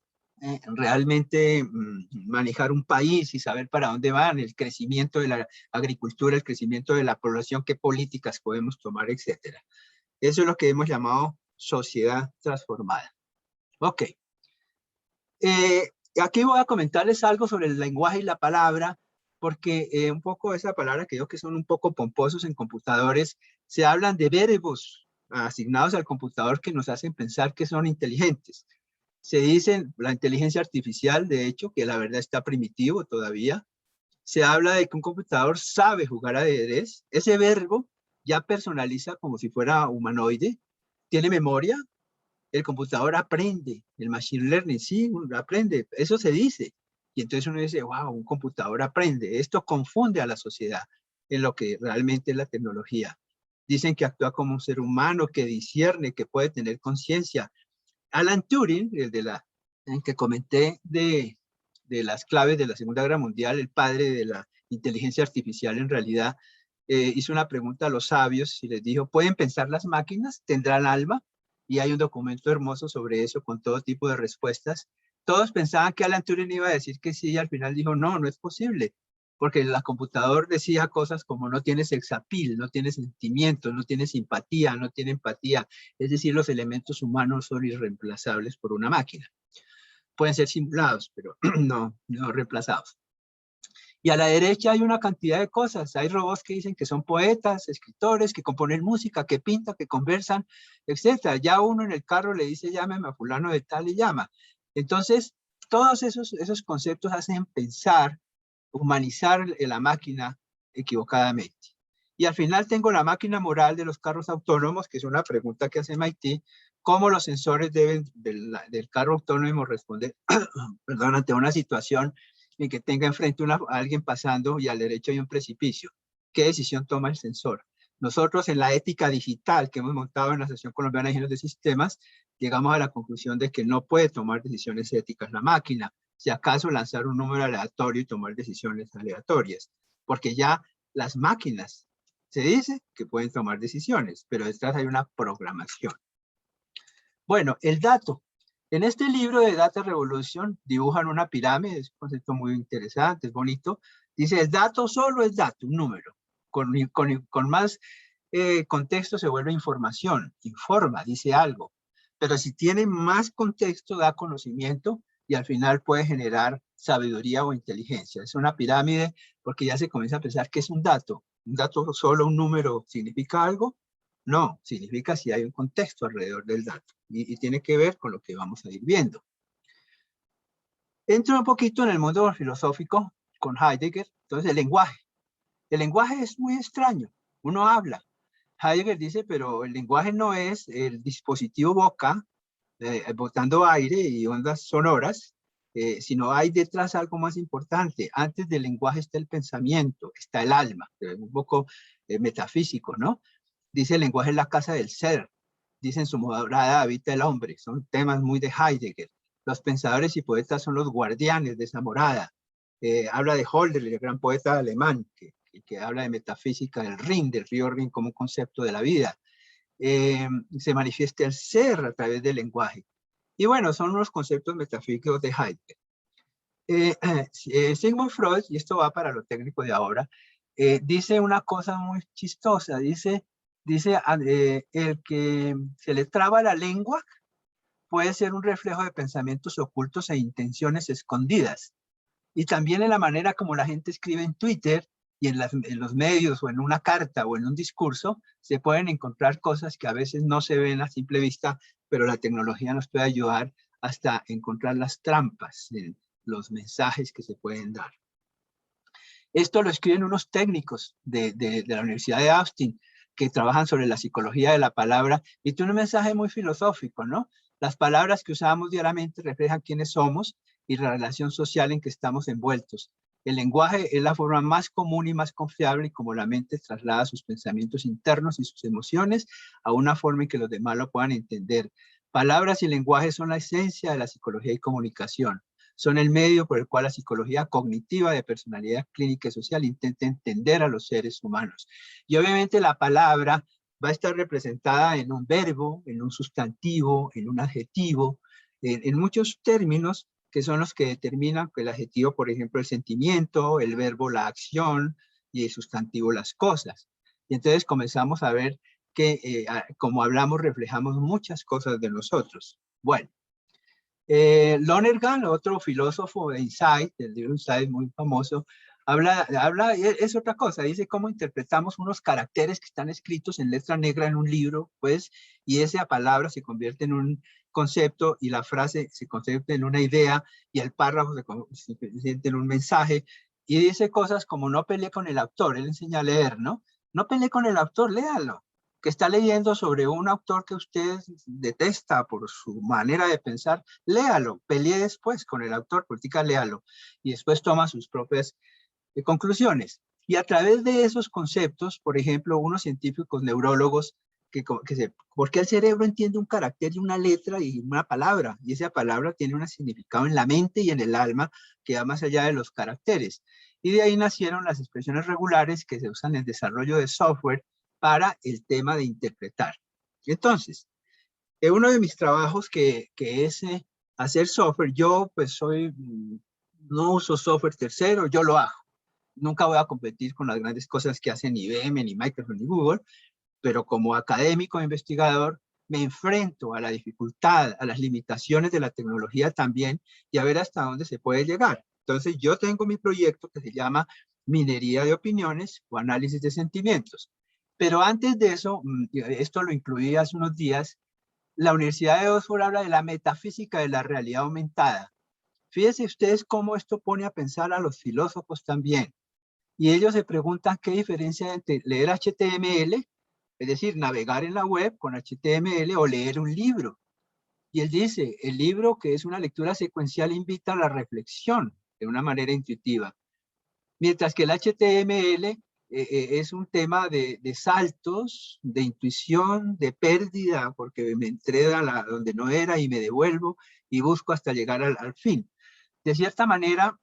realmente manejar un país y saber para dónde van, el crecimiento de la agricultura, el crecimiento de la población, qué políticas podemos tomar, etcétera. Eso es lo que hemos llamado sociedad transformada. Ok. Aquí voy a comentarles algo sobre el lenguaje y la palabra, porque un poco esa palabra que digo que son un poco pomposos en computadores, se hablan de verbos asignados al computador que nos hacen pensar que son inteligentes. Se dice la inteligencia artificial, de hecho, que la verdad está primitivo todavía. Se habla de que un computador sabe jugar ajedrez. Ese verbo ya personaliza como si fuera humanoide. Tiene memoria. El computador aprende. El machine learning, sí, aprende. Eso se dice. Y entonces uno dice, wow, un computador aprende. Esto confunde a la sociedad en lo que realmente es la tecnología. Dicen que actúa como un ser humano, que discierne, que puede tener conciencia. Alan Turing, el que comenté de las claves de la Segunda Guerra Mundial, el padre de la inteligencia artificial, en realidad hizo una pregunta a los sabios y les dijo, ¿pueden pensar las máquinas? ¿Tendrán alma? Y hay un documento hermoso sobre eso con todo tipo de respuestas. Todos pensaban que Alan Turing iba a decir que sí y al final dijo, no, no es posible. Porque el computador decía cosas como no tiene sex appeal, no tiene sentimientos, no tiene simpatía, no tiene empatía. Es decir, los elementos humanos son irreemplazables por una máquina. Pueden ser simulados, pero no reemplazados. Y a la derecha hay una cantidad de cosas. Hay robots que dicen que son poetas, escritores, que componen música, que pintan, que conversan, etc. Ya uno en el carro le dice, llámeme a fulano de tal y llama. Entonces, todos esos conceptos hacen pensar, humanizar la máquina equivocadamente. Y al final tengo la máquina moral de los carros autónomos, que es una pregunta que hace MIT, cómo los sensores deben del carro autónomo responder perdón, ante una situación en que tenga enfrente a alguien pasando y al derecho hay un precipicio. ¿Qué decisión toma el sensor? Nosotros en la ética digital que hemos montado en la Asociación Colombiana de Ingenieros de Sistemas, llegamos a la conclusión de que no puede tomar decisiones éticas la máquina, si acaso lanzar un número aleatorio y tomar decisiones aleatorias, porque ya las máquinas se dice que pueden tomar decisiones, pero detrás hay una programación. Bueno, el dato. En este libro de Data Revolution dibujan una pirámide, es un concepto muy interesante, es bonito. Dice, el dato solo es dato, un número. Con más contexto se vuelve información, informa, dice algo. Pero si tiene más contexto, da conocimiento y al final puede generar sabiduría o inteligencia. Es una pirámide porque ya se comienza a pensar que es un dato. ¿Un dato solo, un número, significa algo? No, significa si hay un contexto alrededor del dato y tiene que ver con lo que vamos a ir viendo. Entro un poquito en el mundo filosófico con Heidegger. Entonces, el lenguaje. El lenguaje es muy extraño. Uno habla. Heidegger dice, pero el lenguaje no es el dispositivo boca, botando aire y ondas sonoras, sino hay detrás algo más importante. Antes del lenguaje está el pensamiento, está el alma, un poco metafísico, ¿no? Dice el lenguaje es la casa del ser. Dice en su morada habita el hombre. Son temas muy de Heidegger. Los pensadores y poetas son los guardianes de esa morada. Habla de Hölderlin, el gran poeta alemán, que habla de metafísica del Rin, del río Rin como un concepto de la vida. Se manifiesta el ser a través del lenguaje. Y bueno, son unos conceptos metafísicos de Heidegger. Sigmund Freud, y esto va para lo técnico de ahora, dice una cosa muy chistosa. Dice el que se le traba la lengua puede ser un reflejo de pensamientos ocultos e intenciones escondidas. Y también en la manera como la gente escribe en Twitter y en los medios o en una carta o en un discurso, se pueden encontrar cosas que a veces no se ven a simple vista, pero la tecnología nos puede ayudar hasta encontrar las trampas en los mensajes que se pueden dar. Esto lo escriben unos técnicos de la Universidad de Austin que trabajan sobre la psicología de la palabra y tiene un mensaje muy filosófico, ¿no? Las palabras que usamos diariamente reflejan quiénes somos y la relación social en que estamos envueltos. El lenguaje es la forma más común y más confiable como la mente traslada sus pensamientos internos y sus emociones a una forma en que los demás lo puedan entender. Palabras y lenguaje son la esencia de la psicología y comunicación. Son el medio por el cual la psicología cognitiva de personalidad clínica y social intenta entender a los seres humanos. Y obviamente la palabra va a estar representada en un verbo, en un sustantivo, en un adjetivo, en muchos términos que son los que determinan el adjetivo, por ejemplo, el sentimiento, el verbo, la acción, y el sustantivo, las cosas. Y entonces comenzamos a ver que como hablamos, reflejamos muchas cosas de nosotros. Bueno, Lonergan, otro filósofo de Insight, del libro Insight muy famoso, es otra cosa, dice cómo interpretamos unos caracteres que están escritos en letra negra en un libro, pues, y esa palabra se convierte en un concepto y la frase se convierte en una idea y el párrafo se convierte en un mensaje, y dice cosas como no pelee con el autor, él enseña a leer, ¿no? No pelee con el autor, léalo, que está leyendo sobre un autor que usted detesta por su manera de pensar, léalo, pelee después con el autor, política, léalo, y después toma sus propias conclusiones. Y a través de esos conceptos, por ejemplo, unos científicos neurólogos, ¿por qué el cerebro entiende un carácter y una letra y una palabra? Y esa palabra tiene un significado en la mente y en el alma que va más allá de los caracteres. Y de ahí nacieron las expresiones regulares que se usan en el desarrollo de software para el tema de interpretar. Entonces, uno de mis trabajos que es hacer software, yo pues no uso software tercero, yo lo hago. Nunca voy a competir con las grandes cosas que hacen IBM, ni Microsoft, ni Google, pero como académico e investigador me enfrento a la dificultad, a las limitaciones de la tecnología también y a ver hasta dónde se puede llegar. Entonces yo tengo mi proyecto que se llama Minería de Opiniones o Análisis de Sentimientos. Pero antes de eso, esto lo incluí hace unos días, la Universidad de Oxford habla de la metafísica de la realidad aumentada. Fíjense ustedes cómo esto pone a pensar a los filósofos también. Y ellos se preguntan qué diferencia hay entre leer HTML, es decir, navegar en la web con HTML o leer un libro. Y él dice, el libro, que es una lectura secuencial, invita a la reflexión de una manera intuitiva. Mientras que el HTML es un tema de saltos, de intuición, de pérdida, porque me entrega donde no era y me devuelvo y busco hasta llegar al fin. De cierta manera,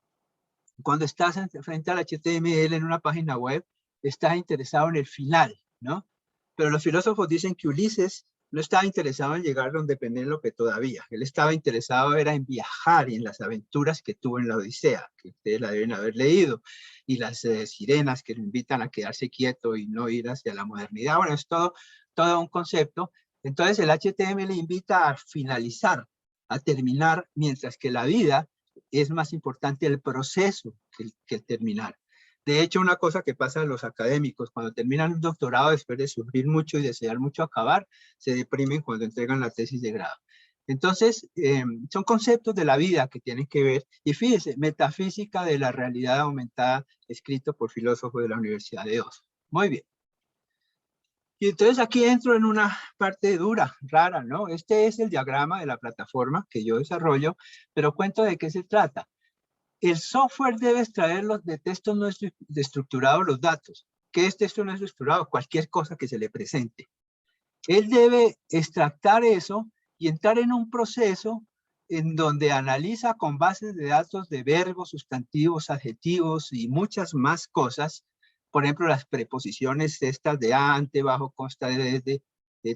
cuando estás frente al HTML en una página web, estás interesado en el final, ¿no? Pero los filósofos dicen que Ulises no estaba interesado en llegar donde Penélope todavía. Él estaba interesado era en viajar y en las aventuras que tuvo en la Odisea, que ustedes la deben haber leído, y las sirenas que lo invitan a quedarse quieto y no ir hacia la modernidad. Bueno, es todo un concepto. Entonces el HTML invita a finalizar, a terminar, mientras que la vida es más importante el proceso que el terminar. De hecho, una cosa que pasa a los académicos, cuando terminan un doctorado, después de sufrir mucho y desear mucho acabar, se deprimen cuando entregan la tesis de grado. Entonces, son conceptos de la vida que tienen que ver, y fíjese, metafísica de la realidad aumentada, escrito por filósofos de la Universidad de Oxford. Muy bien. Y entonces aquí entro en una parte dura, rara, ¿no? Este es el diagrama de la plataforma que yo desarrollo, pero cuento de qué se trata. El software debe extraer de textos no estructurados los datos. ¿Qué es texto no estructurado? Cualquier cosa que se le presente. Él debe extractar eso y entrar en un proceso en donde analiza con bases de datos de verbos, sustantivos, adjetivos y muchas más cosas. Por ejemplo, las preposiciones estas de ante, bajo, consta, de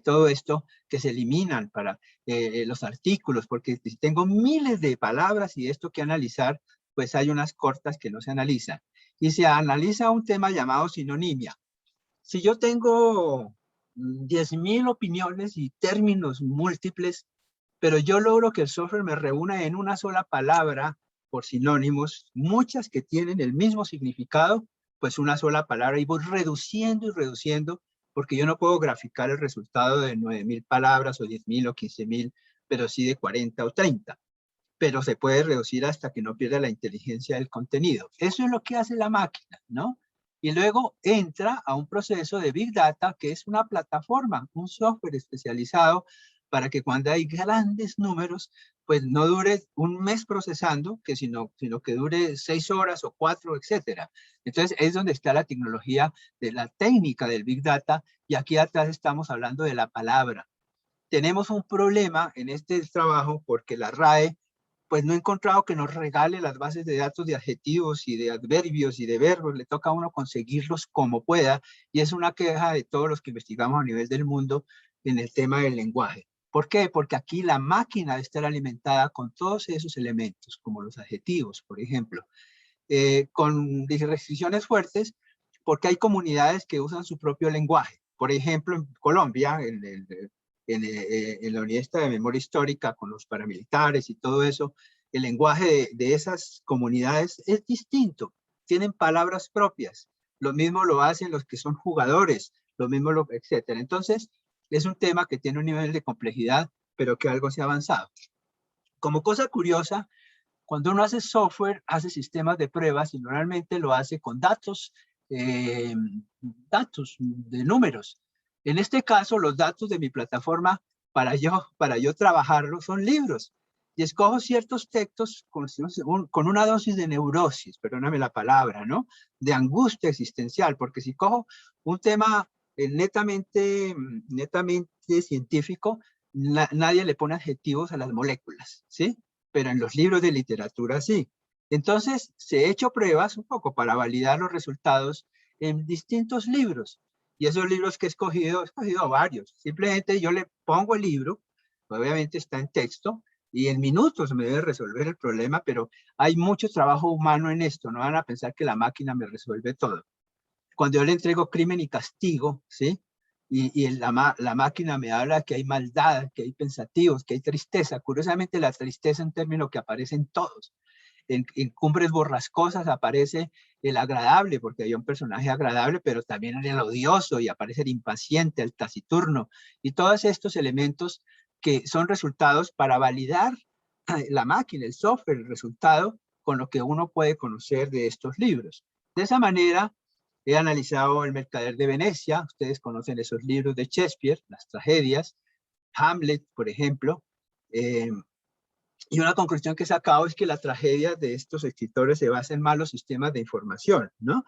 todo esto que se eliminan para los artículos, porque si tengo miles de palabras y esto que analizar, pues hay unas cortas que no se analizan. Y se analiza un tema llamado sinonimia. Si yo tengo 10.000 opiniones y términos múltiples, pero yo logro que el software me reúna en una sola palabra por sinónimos, muchas que tienen el mismo significado, pues una sola palabra, y voy reduciendo y reduciendo, porque yo no puedo graficar el resultado de 9.000 palabras o 10.000 o 15.000, pero sí de 40 o 30. Pero se puede reducir hasta que no pierda la inteligencia del contenido. Eso es lo que hace la máquina, ¿no? Y luego entra a un proceso de Big Data, que es una plataforma, un software especializado para que cuando hay grandes números, pues no dure un mes procesando, sino que dure 6 horas o 4, etcétera. Entonces es donde está la tecnología de la técnica del Big Data, y aquí atrás estamos hablando de la palabra. Tenemos un problema en este trabajo porque la RAE pues no he encontrado que nos regale las bases de datos de adjetivos y de adverbios y de verbos. Le toca a uno conseguirlos como pueda, y es una queja de todos los que investigamos a nivel del mundo en el tema del lenguaje. ¿Por qué? Porque aquí la máquina debe estar alimentada con todos esos elementos, como los adjetivos, por ejemplo, con restricciones fuertes, porque hay comunidades que usan su propio lenguaje. Por ejemplo, en Colombia, en la unidad de memoria histórica, con los paramilitares y todo eso, el lenguaje de esas comunidades es distinto. Tienen palabras propias. Lo mismo lo hacen los que son jugadores, lo mismo, etcétera. Entonces, es un tema que tiene un nivel de complejidad, pero que algo se ha avanzado. Como cosa curiosa, cuando uno hace software, hace sistemas de pruebas y normalmente lo hace con datos de números. En este caso, los datos de mi plataforma para yo trabajarlo son libros. Y escojo ciertos textos con una dosis de neurosis, perdóname la palabra, ¿no? De angustia existencial, porque si cojo un tema netamente científico, nadie le pone adjetivos a las moléculas, ¿sí? Pero en los libros de literatura sí. Entonces, se han hecho pruebas un poco para validar los resultados en distintos libros. Y esos libros que he escogido varios. Simplemente yo le pongo el libro, obviamente está en texto, y en minutos me debe resolver el problema, pero hay mucho trabajo humano en esto. No van a pensar que la máquina me resuelve todo. Cuando yo le entrego Crimen y Castigo, ¿sí? Y la máquina me habla que hay maldad, que hay pensativos, que hay tristeza. Curiosamente, la tristeza es un término que aparece en todos. En Cumbres Borrascosas aparece el agradable, porque hay un personaje agradable, pero también el odioso, y aparece el impaciente, el taciturno, y todos estos elementos que son resultados para validar la máquina, el software, el resultado, con lo que uno puede conocer de estos libros. De esa manera, he analizado El Mercader de Venecia, ustedes conocen esos libros de Shakespeare, las tragedias, Hamlet, por ejemplo, y una conclusión que he sacado es que la tragedia de estos escritores se basa en malos sistemas de información, ¿no?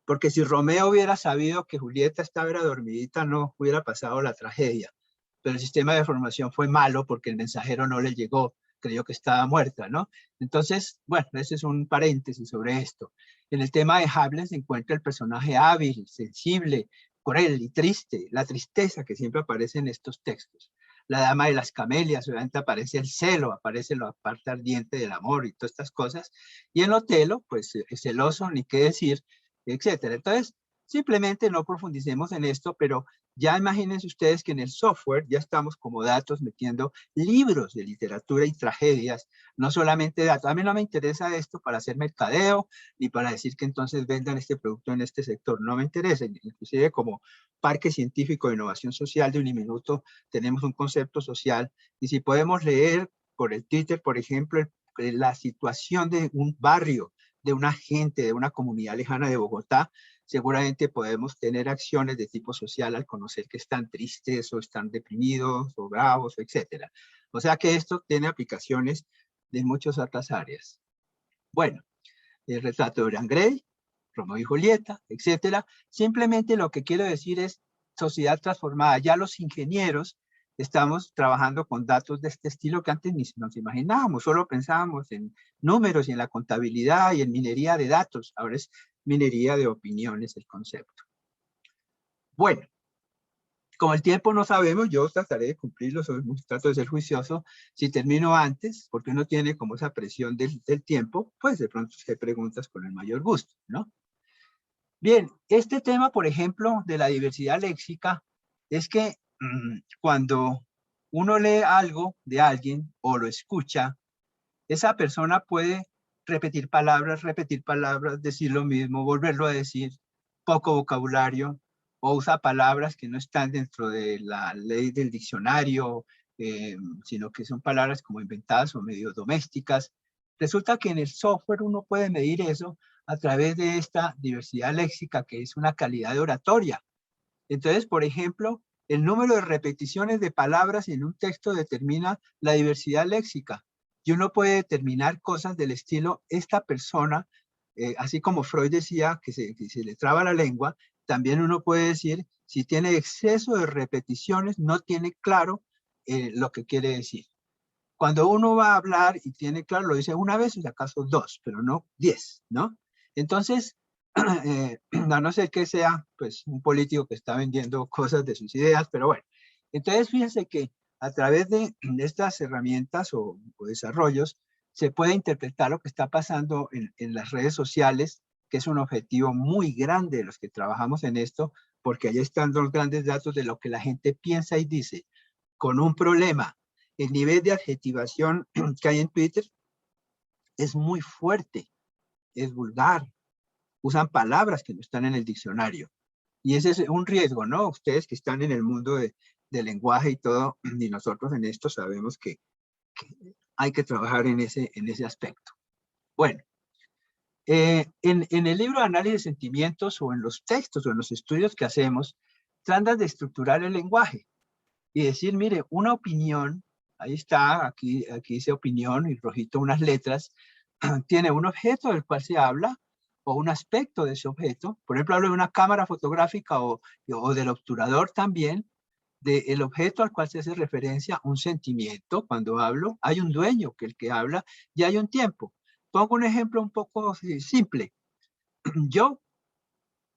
Porque si Romeo hubiera sabido que Julieta estaba dormidita, no hubiera pasado la tragedia. Pero el sistema de información fue malo porque el mensajero no le llegó, creyó que estaba muerta, ¿no? Entonces, bueno, ese es un paréntesis sobre esto. En el tema de Hamlet se encuentra el personaje hábil, sensible, cruel y triste, la tristeza que siempre aparece en estos textos. La Dama de las Camelias, obviamente aparece el celo, aparece la parte ardiente del amor y todas estas cosas. Y en Otelo, pues es celoso, ni qué decir, etcétera. Entonces, simplemente no profundicemos en esto, pero ya imagínense ustedes que en el software ya estamos como datos metiendo libros de literatura y tragedias, no solamente datos. A mí no me interesa esto para hacer mercadeo, ni para decir que entonces vendan este producto en este sector. No me interesa. Inclusive como Parque Científico de Innovación Social de Uniminuto tenemos un concepto social. Y si podemos leer por el Twitter, por ejemplo, la situación de un barrio, de una gente, de una comunidad lejana de Bogotá, seguramente podemos tener acciones de tipo social al conocer que están tristes o están deprimidos o bravos, etcétera. O sea que esto tiene aplicaciones de muchas otras áreas. Bueno, el retrato de Dorian Gray, Romeo y Julieta, etcétera. Simplemente lo que quiero decir es sociedad transformada. Ya los ingenieros estamos trabajando con datos de este estilo que antes ni nos imaginábamos, solo pensábamos en números y en la contabilidad y en minería de datos. Ahora es minería de opiniones el concepto. Bueno, como el tiempo no sabemos, yo trataré de cumplirlo, trato de ser juicioso. Si termino antes, porque uno tiene como esa presión del tiempo, pues de pronto se preguntas con el mayor gusto, ¿no? Bien, este tema, por ejemplo, de la diversidad léxica, es que cuando uno lee algo de alguien o lo escucha, esa persona puede repetir palabras, decir lo mismo, volverlo a decir, poco vocabulario, o usa palabras que no están dentro de la ley del diccionario, sino que son palabras como inventadas o medio domésticas. Resulta que en el software uno puede medir eso a través de esta diversidad léxica, que es una calidad de oratoria. Entonces, por ejemplo, el número de repeticiones de palabras en un texto determina la diversidad léxica. Y uno puede determinar cosas del estilo, esta persona, así como Freud decía que se le traba la lengua, también uno puede decir, si tiene exceso de repeticiones, no tiene claro lo que quiere decir. Cuando uno va a hablar y tiene claro, lo dice una vez, o si acaso dos, pero no 10, ¿no? Entonces, a no ser que sea pues un político que está vendiendo cosas de sus ideas, pero bueno. Entonces, fíjense que a través de estas herramientas o desarrollos, se puede interpretar lo que está pasando en las redes sociales, que es un objetivo muy grande de los que trabajamos en esto, porque allí están los grandes datos de lo que la gente piensa y dice, con un problema. El nivel de adjetivación que hay en Twitter es muy fuerte, es vulgar, usan palabras que no están en el diccionario. Y ese es un riesgo, ¿no? Ustedes que están en el mundo del lenguaje y todo, y nosotros en esto sabemos que hay que trabajar en ese aspecto. Bueno, en el libro de análisis de sentimientos o en los textos o en los estudios que hacemos, tratan de estructurar el lenguaje y decir, mire, una opinión, ahí está, aquí dice opinión y rojito unas letras, tiene un objeto del cual se habla o un aspecto de ese objeto. Por ejemplo, hablo de una cámara fotográfica o del obturador también, del objeto al cual se hace referencia, un sentimiento. Cuando hablo, hay un dueño, que el que habla, y hay un tiempo. Pongo un ejemplo un poco simple. Yo,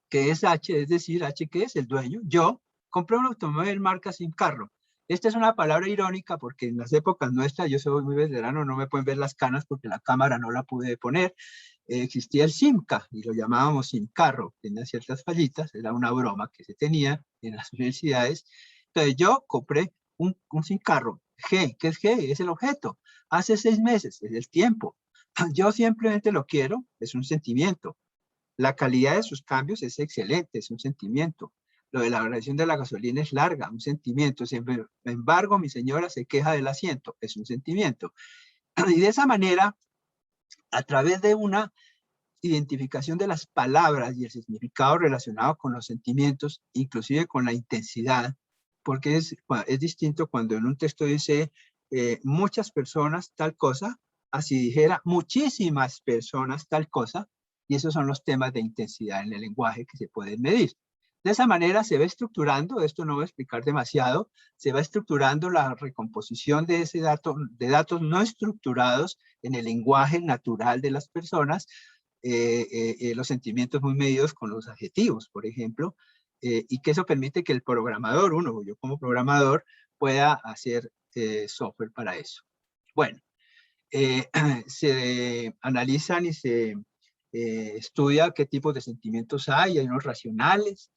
que es H, es decir, H que es el dueño, yo compré un automóvil marca Sin Carro. Esta es una palabra irónica porque en las épocas nuestras, yo soy muy veterano, no me pueden ver las canas porque la cámara no la pude poner. Existía el Simca y lo llamábamos Sin Carro. Tenía ciertas fallitas, era una broma que se tenía en las universidades. Entonces yo compré un Sin Carro. G, ¿qué es G? Es el objeto. Hace 6 meses, es el tiempo. Yo simplemente lo quiero, es un sentimiento. La calidad de sus cambios es excelente, es un sentimiento. Lo de la variación de la gasolina es larga, un sentimiento. Sin embargo, mi señora se queja del asiento, es un sentimiento. Y de esa manera, a través de una identificación de las palabras y el significado relacionado con los sentimientos, inclusive con la intensidad, porque es distinto cuando en un texto dice muchas personas tal cosa, así dijera muchísimas personas tal cosa, y esos son los temas de intensidad en el lenguaje que se pueden medir. De esa manera se va estructurando, esto no voy a explicar demasiado, se va estructurando la recomposición de ese dato, de datos no estructurados en el lenguaje natural de las personas, los sentimientos muy medidos con los adjetivos, por ejemplo, y que eso permite que el programador, yo como programador, pueda hacer software para eso. Bueno, se analizan y se estudia qué tipos de sentimientos hay unos racionales,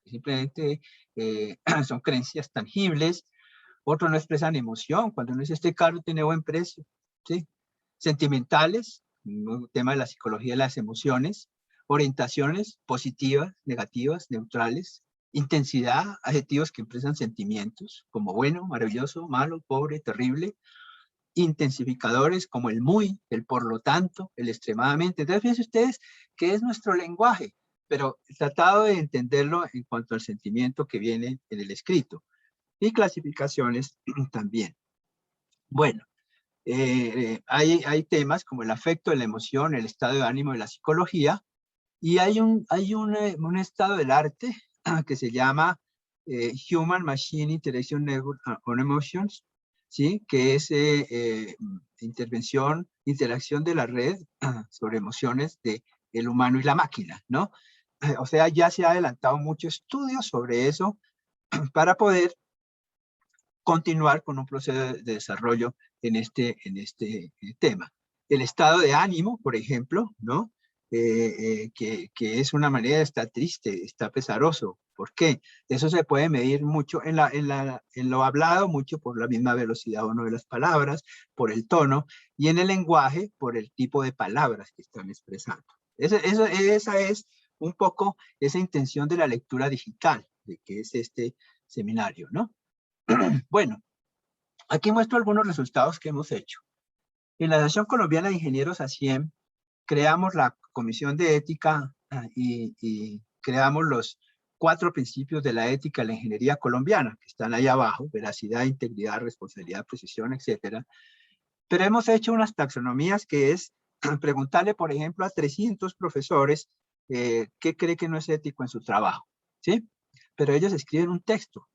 simplemente son creencias tangibles, otros no expresan emoción, cuando uno dice este carro tiene buen precio, ¿sí? Sentimentales, un tema de la psicología de las emociones, orientaciones positivas, negativas, neutrales, intensidad, adjetivos que expresan sentimientos, como bueno, maravilloso, malo, pobre, terrible, intensificadores como el muy, el por lo tanto, el extremadamente. Entonces, fíjense ustedes que es nuestro lenguaje, pero tratado de entenderlo en cuanto al sentimiento que viene en el escrito. Y clasificaciones también. Bueno, hay temas como el afecto, la emoción, el estado de ánimo de la psicología, y hay un estado del arte que se llama Human Machine Interaction Network on Emotions, ¿sí? Que es interacción de la red sobre emociones de el humano y la máquina, ¿no? O sea, ya se ha adelantado mucho estudio sobre eso para poder continuar con un proceso de desarrollo en este tema. El estado de ánimo, por ejemplo, ¿no? Que es una manera de estar triste, está pesaroso. ¿Por qué? Eso se puede medir mucho en lo hablado, mucho por la misma velocidad o no de las palabras, por el tono, y en el lenguaje, por el tipo de palabras que están expresando. Esa es un poco esa intención de la lectura digital, de que es este seminario, ¿no? Bueno, aquí muestro algunos resultados que hemos hecho. En la Asociación Colombiana de Ingenieros ASIEM creamos la Comisión de Ética y creamos los 4 principios de la ética de la ingeniería colombiana, que están ahí abajo: veracidad, integridad, responsabilidad, precisión, etcétera. Pero hemos hecho unas taxonomías que es preguntarle, por ejemplo, a 300 profesores qué cree que no es ético en su trabajo, ¿sí? Pero ellos escriben un texto.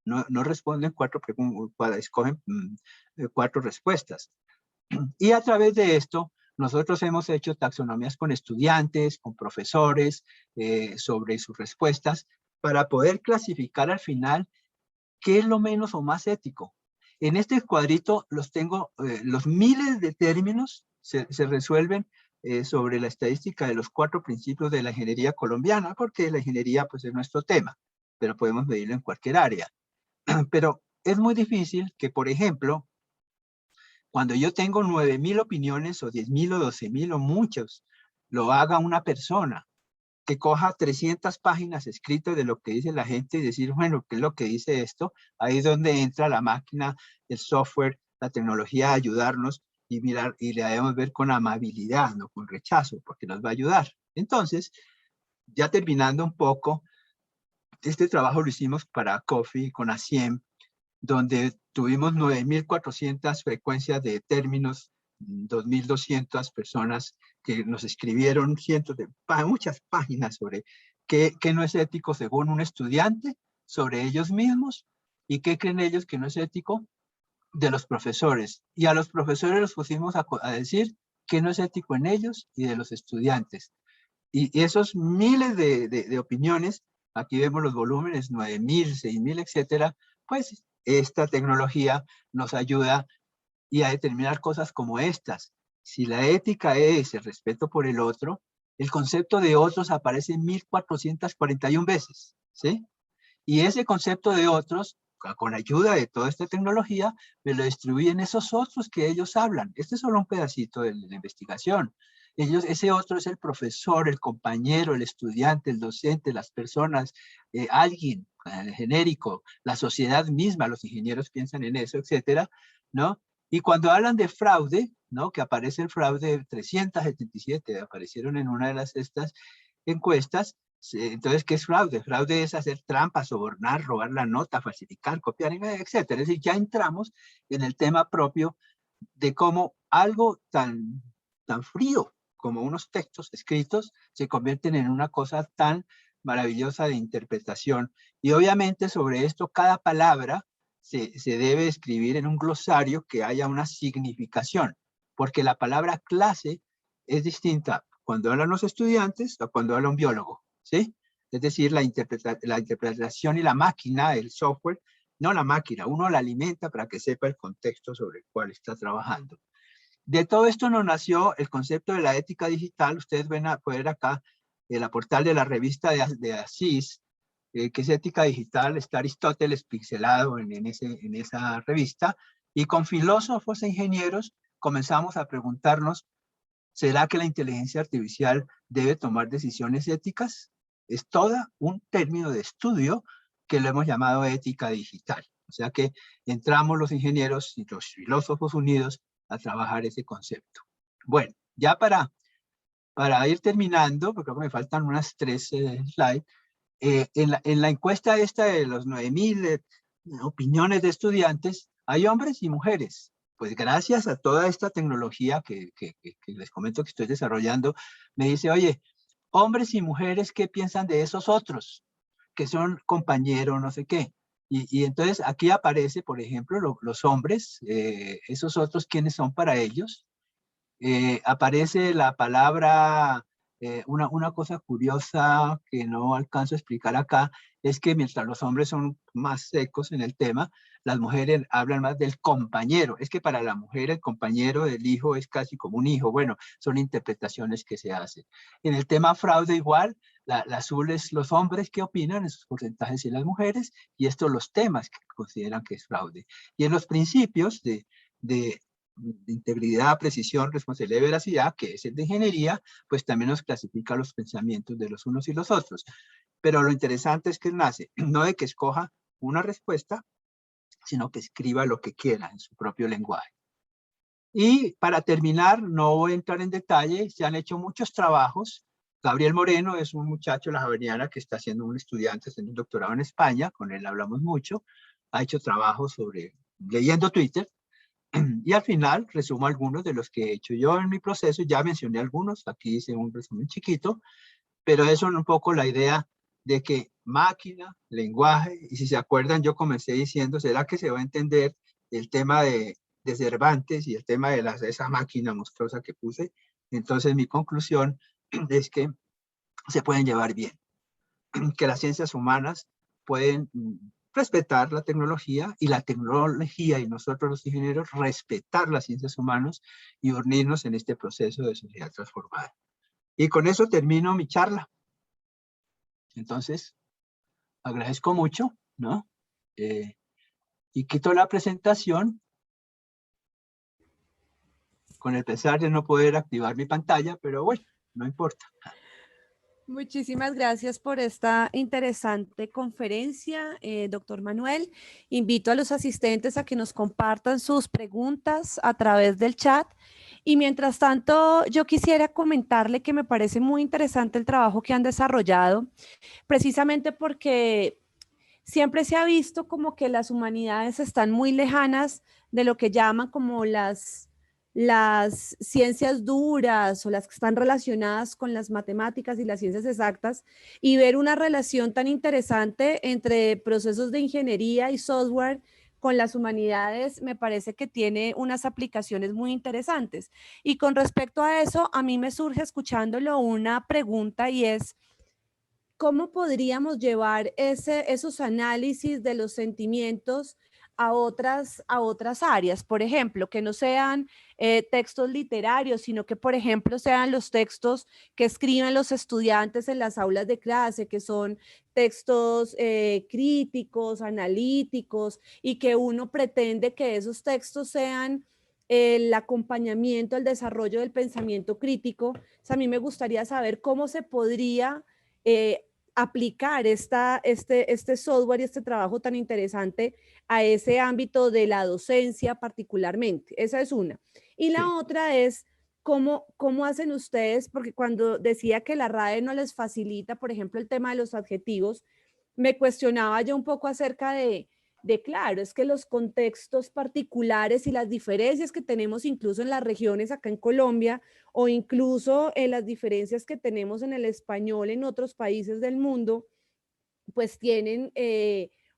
No responden 4 preguntas, escogen 4 respuestas. Y a través de esto, nosotros hemos hecho taxonomías con estudiantes, con profesores, sobre sus respuestas, para poder clasificar al final qué es lo menos o más ético. En este cuadrito los tengo, los miles de términos se resuelven sobre la estadística de los 4 principios de la ingeniería colombiana, porque la ingeniería pues es nuestro tema, pero podemos medirlo en cualquier área. Pero es muy difícil que, por ejemplo, cuando yo tengo 9.000 opiniones o 10.000 o 12.000 o muchos, lo haga una persona que coja 300 páginas escritas de lo que dice la gente y decir, bueno, ¿qué es lo que dice esto? Ahí es donde entra la máquina, el software, la tecnología a ayudarnos y mirar, y le debemos ver con amabilidad, no con rechazo, porque nos va a ayudar. Entonces, ya terminando un poco, este trabajo lo hicimos para Coffee con ASIEM, donde tuvimos 9.400 frecuencias de términos, 2.200 personas que nos escribieron muchas páginas sobre qué no es ético según un estudiante, sobre ellos mismos, y qué creen ellos que no es ético de los profesores. Y a los profesores los pusimos a decir qué no es ético en ellos y de los estudiantes. Y esos miles de opiniones, aquí vemos los volúmenes, 9.000, 6.000, etcétera, pues esta tecnología nos ayuda y a determinar cosas como estas. Si la ética es el respeto por el otro, el concepto de otros aparece 1.441 veces, ¿sí? Y ese concepto de otros, con ayuda de toda esta tecnología, me lo distribuyen esos otros que ellos hablan. Este es solo un pedacito de la investigación. Ese otro es el profesor, el compañero, el estudiante, el docente, las personas, alguien genérico, la sociedad misma, los ingenieros piensan en eso, etcétera, ¿no? Y cuando hablan de fraude, ¿no? Que aparece el fraude 377, aparecieron en una de estas encuestas. Entonces, ¿qué es fraude? Fraude es hacer trampa, sobornar, robar la nota, falsificar, copiar, etcétera. Es decir, ya entramos en el tema propio de cómo algo tan frío como unos textos escritos se convierten en una cosa tan maravillosa de interpretación. Y obviamente sobre esto cada palabra se debe escribir en un glosario que haya una significación, porque la palabra clase es distinta cuando hablan los estudiantes o cuando habla un biólogo, ¿sí? Es decir, la interpretación y la máquina, el software, no la máquina, uno la alimenta para que sepa el contexto sobre el cual está trabajando. De todo esto nos nació el concepto de la ética digital. Ustedes ven a poder acá la portal de la revista de Asís, que es ética digital, está Aristóteles pixelado en esa revista, y con filósofos e ingenieros comenzamos a preguntarnos, ¿será que la inteligencia artificial debe tomar decisiones éticas? Es todo un término de estudio que lo hemos llamado ética digital. O sea que entramos los ingenieros y los filósofos unidos a trabajar ese concepto. Bueno, ya para ir terminando, porque creo que me faltan unas 3 slides, en la encuesta esta de los 9.000 opiniones de estudiantes, hay hombres y mujeres. Pues gracias a toda esta tecnología que les comento que estoy desarrollando, me dice, oye, hombres y mujeres, ¿qué piensan de esos otros? Que son compañeros, no sé qué. Y entonces aquí aparece, por ejemplo, los hombres, esos otros, ¿quiénes son para ellos? Aparece la palabra, una cosa curiosa que no alcanzo a explicar acá, es que mientras los hombres son más secos en el tema, las mujeres hablan más del compañero. Es que para la mujer el compañero del hijo es casi como un hijo. Bueno, son interpretaciones que se hacen. En el tema fraude igual, la azul es los hombres que opinan, esos porcentajes y las mujeres, y estos los temas que consideran que es fraude. Y en los principios de integridad, precisión, responsabilidad y veracidad, que es el de ingeniería, pues también nos clasifica los pensamientos de los unos y los otros. Pero lo interesante es que nace no de que escoja una respuesta, sino que escriba lo que quiera en su propio lenguaje. Y para terminar, no voy a entrar en detalle, se han hecho muchos trabajos. Gabriel Moreno es un muchacho de la Javeriana que está haciendo un estudiante, haciendo un doctorado en España, con él hablamos mucho, ha hecho trabajos sobre, leyendo Twitter, y al final resumo algunos de los que he hecho yo en mi proceso. Ya mencioné algunos, aquí hice un resumen chiquito, pero eso es un poco la idea de que máquina, lenguaje, y si se acuerdan yo comencé diciendo, ¿será que se va a entender el tema de Cervantes y el tema de esa máquina monstruosa que puse? Entonces mi conclusión es que se pueden llevar bien, que las ciencias humanas pueden respetar la tecnología y nosotros los ingenieros respetar las ciencias humanas y unirnos en este proceso de sociedad transformada. Y con eso termino mi charla. Entonces, agradezco mucho, ¿no? Y quito la presentación con el pesar de no poder activar mi pantalla, pero bueno, no importa. Muchísimas gracias por esta interesante conferencia, doctor Manuel. Invito a los asistentes a que nos compartan sus preguntas a través del chat. Y mientras tanto, yo quisiera comentarle que me parece muy interesante el trabajo que han desarrollado, precisamente porque siempre se ha visto como que las humanidades están muy lejanas de lo que llaman como las ciencias duras o las que están relacionadas con las matemáticas y las ciencias exactas, y ver una relación tan interesante entre procesos de ingeniería y software con las humanidades me parece que tiene unas aplicaciones muy interesantes. Y con respecto a eso, a mí me surge escuchándolo una pregunta, y es: ¿cómo podríamos llevar esos análisis de los sentimientos a otras áreas? Por ejemplo, que no sean textos literarios, sino que, por ejemplo, sean los textos que escriben los estudiantes en las aulas de clase, que son textos críticos, analíticos, y que uno pretende que esos textos sean el acompañamiento al desarrollo del pensamiento crítico. O sea, a mí me gustaría saber cómo se podría aplicar este software y este trabajo tan interesante a ese ámbito de la docencia particularmente. Esa es una. Y la otra es, ¿cómo hacen ustedes? Porque cuando decía que la RAE no les facilita, por ejemplo, el tema de los adjetivos, me cuestionaba yo un poco acerca de claro, es que los contextos particulares y las diferencias que tenemos incluso en las regiones acá en Colombia, o incluso en las diferencias que tenemos en el español en otros países del mundo, pues tienen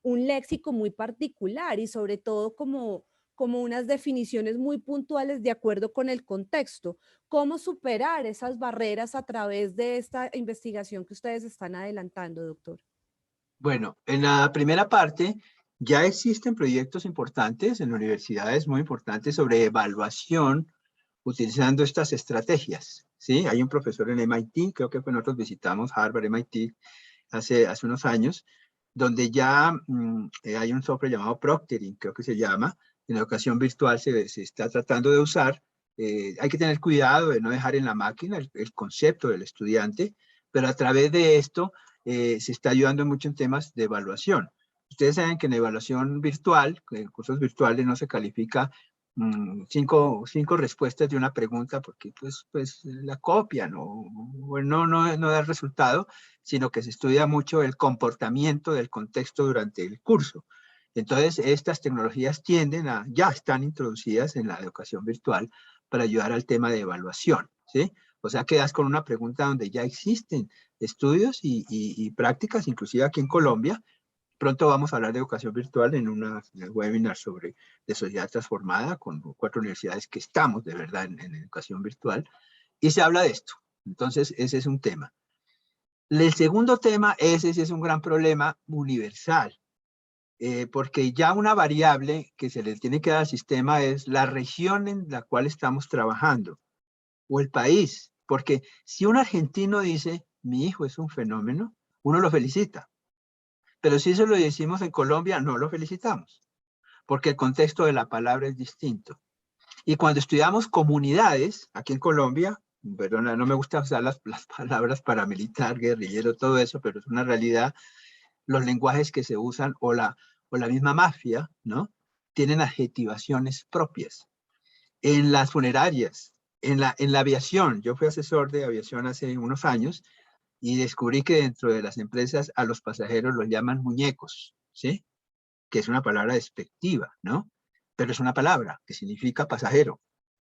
un léxico muy particular y sobre todo como unas definiciones muy puntuales de acuerdo con el contexto. ¿Cómo superar esas barreras a través de esta investigación que ustedes están adelantando, doctor? Bueno, en la primera parte ya existen proyectos importantes en universidades muy importantes sobre evaluación utilizando estas estrategias, ¿sí? Hay un profesor en MIT, creo que nosotros visitamos Harvard, MIT, hace unos años, donde ya hay un software llamado Proctoring, creo que se llama, en la educación virtual se está tratando de usar. Hay que tener cuidado de no dejar en la máquina el concepto del estudiante, pero a través de esto se está ayudando mucho en temas de evaluación. Ustedes saben que en evaluación virtual, en cursos virtuales no se califica 5 respuestas de una pregunta porque pues la copian o no da resultado, sino que se estudia mucho el comportamiento del contexto durante el curso. Entonces, estas tecnologías ya están introducidas en la educación virtual para ayudar al tema de evaluación, ¿sí? O sea, quedas con una pregunta donde ya existen estudios y prácticas, inclusive aquí en Colombia. Pronto vamos a hablar de educación virtual en un webinar de sociedad transformada con 4 universidades que estamos de verdad en educación virtual, y se habla de esto. Entonces, ese es un tema. El segundo tema, ese sí es un gran problema universal, porque ya una variable que se le tiene que dar al sistema es la región en la cual estamos trabajando, o el país, porque si un argentino dice, mi hijo es un fenómeno, uno lo felicita. Pero si eso lo decimos en Colombia, no lo felicitamos, porque el contexto de la palabra es distinto. Y cuando estudiamos comunidades, aquí en Colombia, perdona, no me gusta usar las palabras paramilitar, guerrillero, todo eso, pero es una realidad, los lenguajes que se usan o la misma mafia, ¿no? Tienen adjetivaciones propias. En las funerarias, en la aviación, yo fui asesor de aviación hace unos años, y descubrí que dentro de las empresas a los pasajeros los llaman muñecos, ¿sí? Que es una palabra despectiva, ¿no? Pero es una palabra que significa pasajero.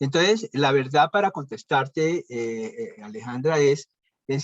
Entonces, la verdad para contestarte, Alejandra, es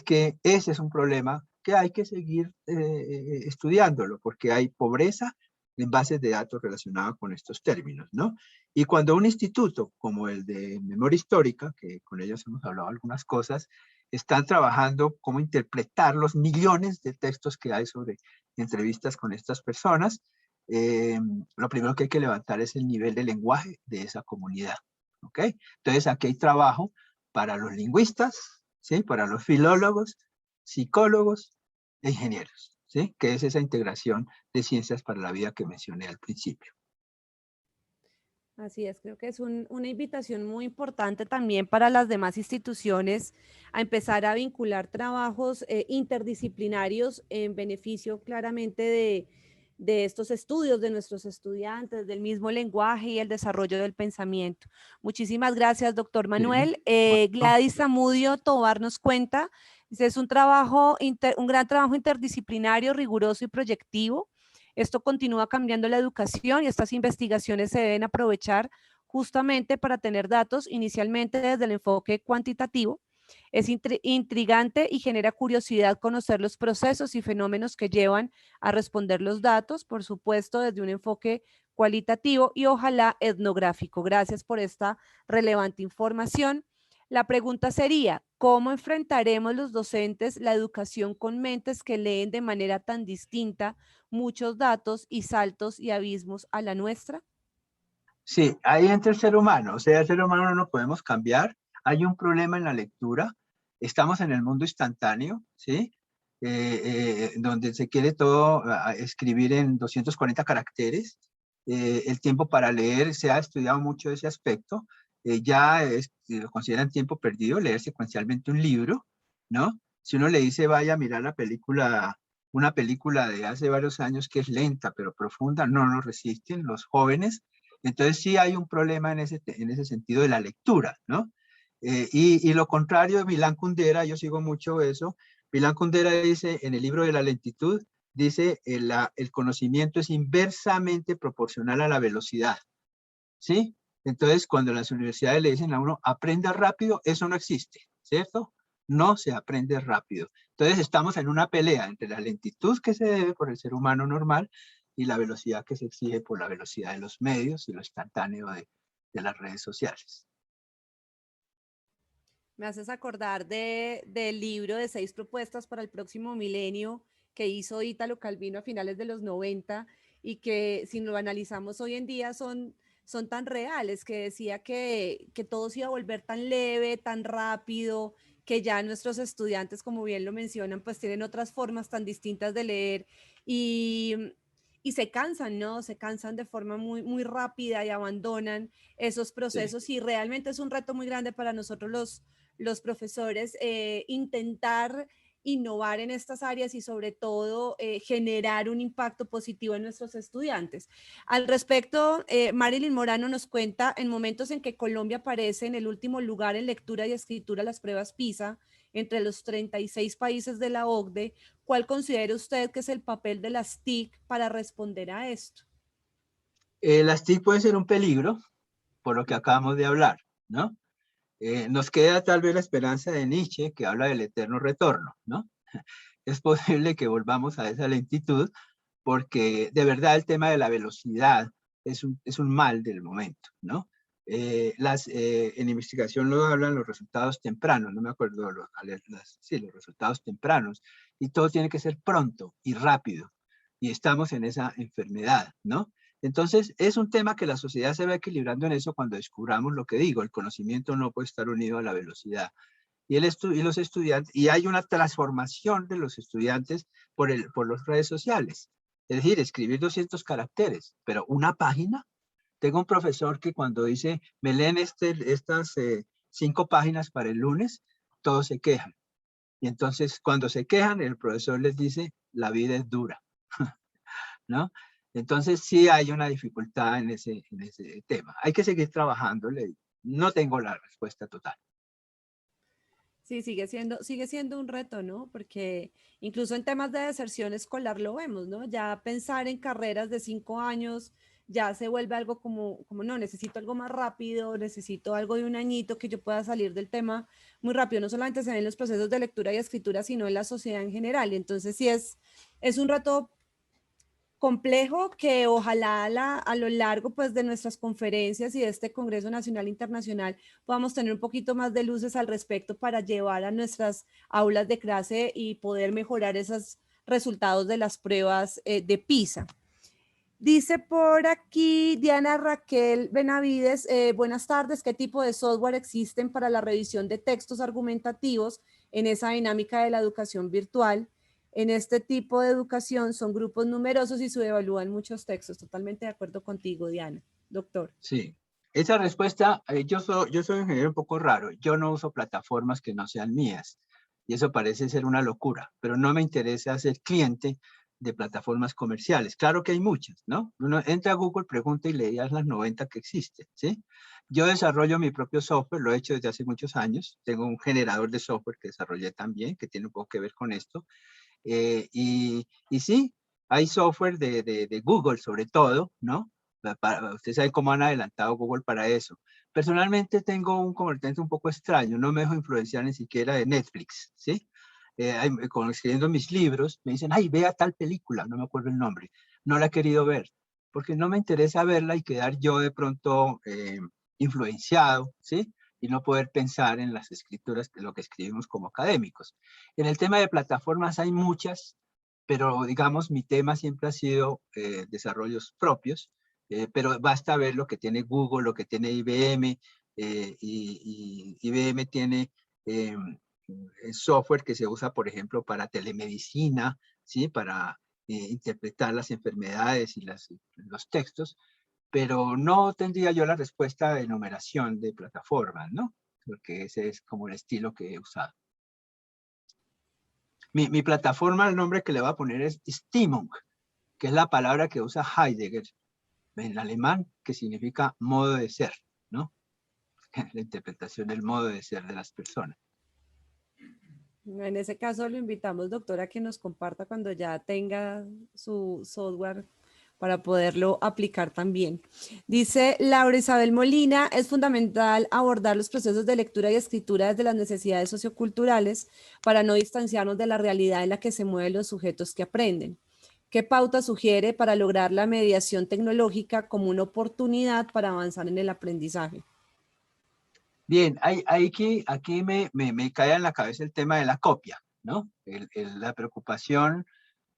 que ese es un problema que hay que seguir estudiándolo, porque hay pobreza en bases de datos relacionadas con estos términos, ¿no? Y cuando un instituto como el de Memoria Histórica, que con ellos hemos hablado algunas cosas, están trabajando cómo interpretar los millones de textos que hay sobre entrevistas con estas personas, lo primero que hay que levantar es el nivel de lenguaje de esa comunidad. ¿Ok? Entonces aquí hay trabajo para los lingüistas, ¿sí? Para los filólogos, psicólogos e ingenieros, ¿sí? Que es esa integración de ciencias para la vida que mencioné al principio. Así es, creo que es una invitación muy importante también para las demás instituciones a empezar a vincular trabajos interdisciplinarios en beneficio claramente de estos estudios, de nuestros estudiantes, del mismo lenguaje y el desarrollo del pensamiento. Muchísimas gracias, doctor Manuel. Gladys Zamudio Tovar nos cuenta, dice, es un gran trabajo interdisciplinario, riguroso y proyectivo. Esto continúa cambiando la educación y estas investigaciones se deben aprovechar justamente para tener datos inicialmente desde el enfoque cuantitativo. Es intrigante y genera curiosidad conocer los procesos y fenómenos que llevan a responder los datos, por supuesto, desde un enfoque cualitativo y ojalá etnográfico. Gracias por esta relevante información. La pregunta sería, ¿cómo enfrentaremos los docentes la educación con mentes que leen de manera tan distinta muchos datos y saltos y abismos a la nuestra? Sí, ahí entra el ser humano, o sea, el ser humano no lo podemos cambiar. Hay un problema en la lectura, estamos en el mundo instantáneo, ¿sí? Donde se quiere todo escribir en 240 caracteres. El tiempo para leer, se ha estudiado mucho ese aspecto. Lo consideran tiempo perdido, leer secuencialmente un libro, ¿no? Si uno le dice vaya a mirar una película de hace varios años que es lenta pero profunda, no lo resisten los jóvenes. Entonces sí hay un problema en ese sentido de la lectura, ¿no? Y lo contrario de Milán Kundera, yo sigo mucho eso. Milán Kundera dice en el libro de la lentitud, dice el conocimiento es inversamente proporcional a la velocidad, ¿sí? Entonces cuando las universidades le dicen a uno aprenda rápido, eso no existe, ¿cierto? No se aprende rápido. Entonces estamos en una pelea entre la lentitud que se debe por el ser humano normal y la velocidad que se exige por la velocidad de los medios y lo instantáneo de las redes sociales. Me haces acordar del libro de 6 propuestas para el próximo milenio que hizo Ítalo Calvino a finales de los 90 y que si lo analizamos hoy en día son tan reales, que decía que todo se iba a volver tan leve, tan rápido, que ya nuestros estudiantes, como bien lo mencionan, pues tienen otras formas tan distintas de leer y se cansan, ¿no? Se cansan de forma muy, muy rápida y abandonan esos procesos sí. Y realmente es un reto muy grande para nosotros los profesores intentar innovar en estas áreas y sobre todo generar un impacto positivo en nuestros estudiantes. Al respecto, Marilyn Morano nos cuenta, en momentos en que Colombia aparece en el último lugar en lectura y escritura las pruebas PISA, entre los 36 países de la OCDE, ¿cuál considera usted que es el papel de las TIC para responder a esto? Las TIC pueden ser un peligro, por lo que acabamos de hablar, ¿no? Nos queda tal vez la esperanza de Nietzsche, que habla del eterno retorno, ¿no? Es posible que volvamos a esa lentitud, porque de verdad el tema de la velocidad es un mal del momento, ¿no? En investigación lo hablan los resultados tempranos, no me acuerdo, los resultados tempranos, y todo tiene que ser pronto y rápido, y estamos en esa enfermedad, ¿no? Entonces, es un tema que la sociedad se va equilibrando en eso cuando descubramos lo que digo, el conocimiento no puede estar unido a la velocidad. Y los estudiantes, y hay una transformación de los estudiantes por las redes sociales. Es decir, escribir 200 caracteres, pero una página. Tengo un profesor que cuando dice, me leen estas 5 páginas para el lunes, todos se quejan. Y entonces, cuando se quejan, el profesor les dice, la vida es dura, ¿no? Entonces sí hay una dificultad en ese tema. Hay que seguir trabajándole. No tengo la respuesta total. Sí, sigue siendo un reto, ¿no? Porque incluso en temas de deserción escolar lo vemos, ¿no? Ya pensar en carreras de 5 años ya se vuelve algo como no, necesito algo más rápido, necesito algo de un añito que yo pueda salir del tema muy rápido. No solamente se ven los procesos de lectura y escritura, sino en la sociedad en general. Entonces sí es un reto complejo que ojalá a lo largo pues de nuestras conferencias y de este Congreso Nacional Internacional podamos tener un poquito más de luces al respecto para llevar a nuestras aulas de clase y poder mejorar esos resultados de las pruebas de PISA. Dice por aquí Diana Raquel Benavides, buenas tardes, ¿qué tipo de software existen para la revisión de textos argumentativos en esa dinámica de la educación virtual? En este tipo de educación son grupos numerosos y se evalúan muchos textos. Totalmente de acuerdo contigo, Diana. Doctor. Sí, esa respuesta, yo soy un ingeniero un poco raro. Yo no uso plataformas que no sean mías. Y eso parece ser una locura, pero no me interesa ser cliente de plataformas comerciales. Claro que hay muchas, ¿no? Uno entra a Google, pregunta y leías las 90 que existen, ¿sí? Yo desarrollo mi propio software, lo he hecho desde hace muchos años. Tengo un generador de software que desarrollé también, que tiene un poco que ver con esto. Y sí, hay software de Google sobre todo, ¿no? Usted sabe cómo han adelantado Google para eso. Personalmente tengo un comportamiento un poco extraño, no me dejo influenciar ni siquiera de Netflix, ¿sí? Escribiendo mis libros, me dicen, ay, vea tal película, no me acuerdo el nombre, no la he querido ver, porque no me interesa verla y quedar yo de pronto influenciado, ¿sí? Y no poder pensar en las escrituras, lo que escribimos como académicos. En el tema de plataformas hay muchas, pero digamos mi tema siempre ha sido desarrollos propios, pero basta ver lo que tiene Google, lo que tiene IBM, y IBM tiene software que se usa, por ejemplo, para telemedicina, ¿sí? Para interpretar las enfermedades y los textos, pero no tendría yo la respuesta de numeración de plataformas, ¿no? Porque ese es como el estilo que he usado. Mi plataforma, el nombre que le voy a poner es Stimmung, que es la palabra que usa Heidegger en alemán, que significa modo de ser, ¿no? La interpretación del modo de ser de las personas. En ese caso lo invitamos, doctora, a que nos comparta cuando ya tenga su software para poderlo aplicar también. Dice Laura Isabel Molina, es fundamental abordar los procesos de lectura y escritura desde las necesidades socioculturales para no distanciarnos de la realidad en la que se mueven los sujetos que aprenden. ¿Qué pauta sugiere para lograr la mediación tecnológica como una oportunidad para avanzar en el aprendizaje? Bien, aquí me cae en la cabeza el tema de la copia, ¿no? La preocupación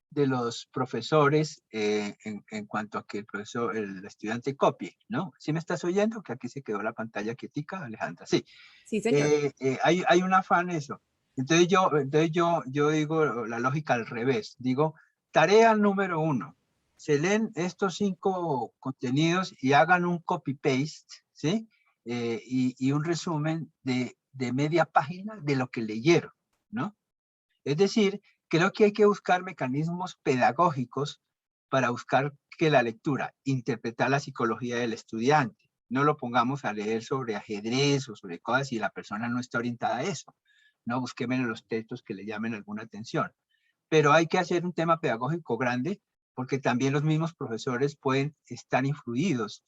de los profesores en cuanto a que el estudiante copie, ¿no? ¿Sí me estás oyendo? Que aquí se quedó la pantalla quietica, Alejandra. Sí. Sí, señor. Hay un afán eso. Entonces yo digo la lógica al revés. Digo, tarea número 1. Se leen estos 5 contenidos y hagan un copy-paste, ¿sí? Y un resumen de media página de lo que leyeron, ¿no? Es decir, creo que hay que buscar mecanismos pedagógicos para buscar que la lectura, interpretar la psicología del estudiante. No lo pongamos a leer sobre ajedrez o sobre cosas si la persona no está orientada a eso. No busquemos en los textos que le llamen alguna atención. Pero hay que hacer un tema pedagógico grande porque también los mismos profesores pueden estar influidos.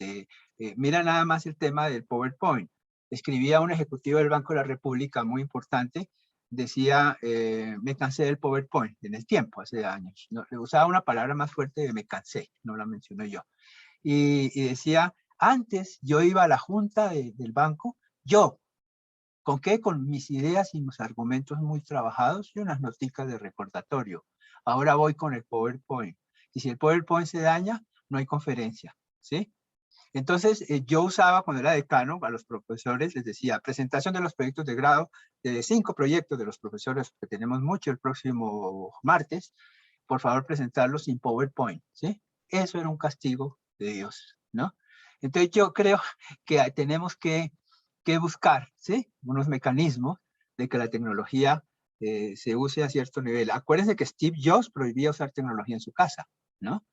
Mira nada más el tema del PowerPoint. Escribía un ejecutivo del Banco de la República muy importante, decía, me cansé del PowerPoint en el tiempo, hace años. No, usaba una palabra más fuerte de me cansé, no la menciono yo. Y decía, antes yo iba a la junta del banco, ¿con qué? Con mis ideas y mis argumentos muy trabajados y unas noticas de recordatorio. Ahora voy con el PowerPoint. Y si el PowerPoint se daña, no hay conferencia, ¿sí? Entonces, yo usaba, cuando era decano, a los profesores les decía, presentación de los proyectos de grado, de 5 proyectos de los profesores, que tenemos mucho el próximo martes, por favor, presentarlos sin PowerPoint, ¿sí? Eso era un castigo de Dios, ¿no? Entonces, yo creo que tenemos que buscar, ¿sí? Unos mecanismos de que la tecnología se use a cierto nivel. Acuérdense que Steve Jobs prohibía usar tecnología en su casa, ¿no?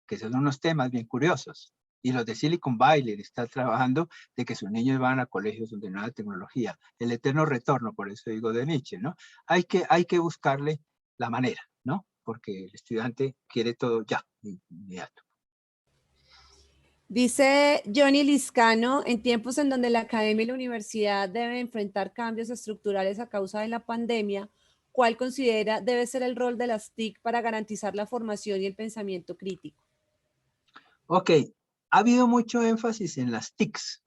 Que son unos temas bien curiosos. Y los de Silicon Valley están trabajando de que sus niños van a colegios donde no hay tecnología. El eterno retorno, por eso digo de Nietzsche, ¿no? Hay que buscarle la manera, ¿no? Porque el estudiante quiere todo ya, inmediato. Dice Johnny Liscano, en tiempos en donde la academia y la universidad deben enfrentar cambios estructurales a causa de la pandemia, ¿cuál considera debe ser el rol de las TIC para garantizar la formación y el pensamiento crítico? Ok, ha habido mucho énfasis en las TICs.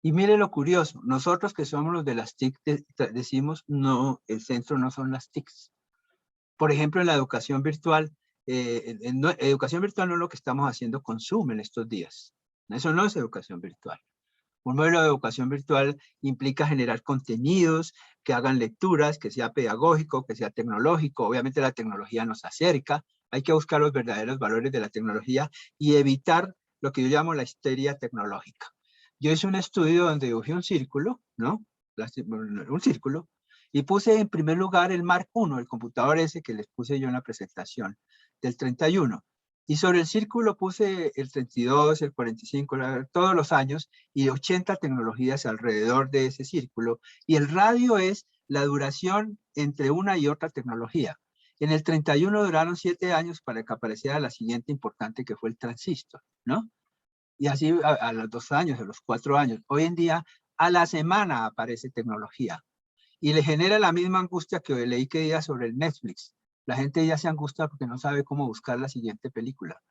Y mire lo curioso, nosotros que somos los de las TIC decimos, no, el centro no son las TICs. Por ejemplo, en la educación virtual, educación virtual no es lo que estamos haciendo con Zoom en estos días. Eso no es educación virtual. Un modelo de educación virtual implica generar contenidos que hagan lecturas, que sea pedagógico, que sea tecnológico. Obviamente la tecnología nos acerca. Hay que buscar los verdaderos valores de la tecnología y evitar lo que yo llamo la histeria tecnológica. Yo hice un estudio donde dibujé un círculo, ¿no? Un círculo, y puse en primer lugar el Mark I, el computador ese que les puse yo en la presentación, del 31. Y sobre el círculo puse el 32, el 45, todos los años, y 80 tecnologías alrededor de ese círculo. Y el radio es la duración entre una y otra tecnología. En el 31 duraron 7 años para que apareciera la siguiente importante, que fue el transistor, ¿no? Y así a los 2 años, a los 4 años. Hoy en día, a la semana aparece tecnología. Y le genera la misma angustia que leí que día sobre el Netflix. La gente ya se angustia porque no sabe cómo buscar la siguiente película.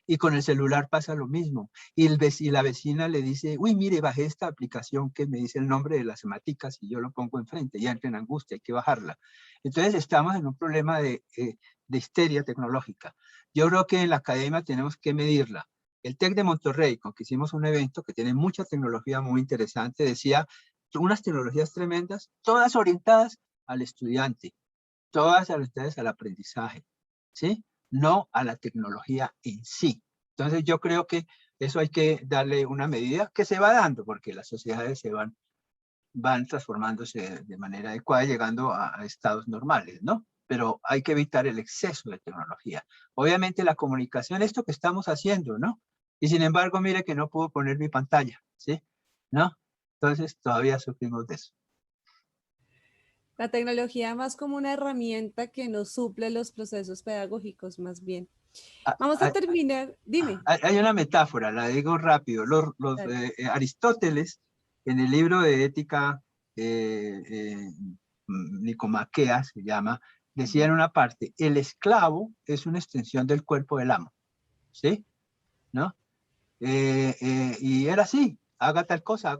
Y con el celular pasa lo mismo. Y la vecina le dice, uy, mire, bajé esta aplicación que me dice el nombre de las maticas y yo lo pongo enfrente. Ya entra en angustia, hay que bajarla. Entonces estamos en un problema de histeria tecnológica. Yo creo que en la academia tenemos que medirla. El TEC de Monterrey, con que hicimos un evento que tiene mucha tecnología muy interesante, decía unas tecnologías tremendas, todas orientadas al estudiante, todas orientadas al aprendizaje, ¿sí? No a la tecnología en sí. Entonces yo creo que eso hay que darle una medida que se va dando, porque las sociedades se van transformándose de manera adecuada, llegando a estados normales, ¿no? Pero hay que evitar el exceso de tecnología. Obviamente la comunicación, esto que estamos haciendo, ¿no? Y sin embargo, mire que no puedo poner mi pantalla, ¿sí? ¿No? Entonces todavía sufrimos de eso. La tecnología más como una herramienta que nos suple los procesos pedagógicos, más bien. Vamos a terminar. Dime. Hay una metáfora, la digo rápido. Aristóteles, en el libro de Ética Nicomaquea, se llama, decía en una parte, el esclavo es una extensión del cuerpo del amo. ¿Sí? ¿No? Y era así, haga tal cosa,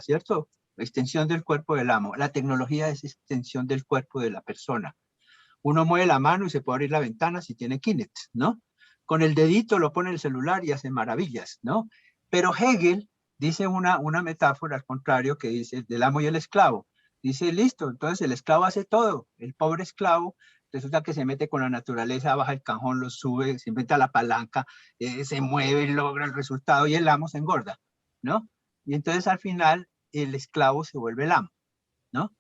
¿cierto? Extensión del cuerpo del amo. La tecnología es extensión del cuerpo de la persona. Uno mueve la mano y se puede abrir la ventana si tiene Kinect, ¿no? Con el dedito lo pone en el celular y hace maravillas, ¿no? Pero Hegel dice una metáfora al contrario que dice del amo y el esclavo. Dice, listo, entonces el esclavo hace todo. El pobre esclavo resulta que se mete con la naturaleza, baja el cajón, lo sube, se inventa la palanca, se mueve, logra el resultado y el amo se engorda, ¿no? Y entonces al final el esclavo se vuelve el amo, ¿no?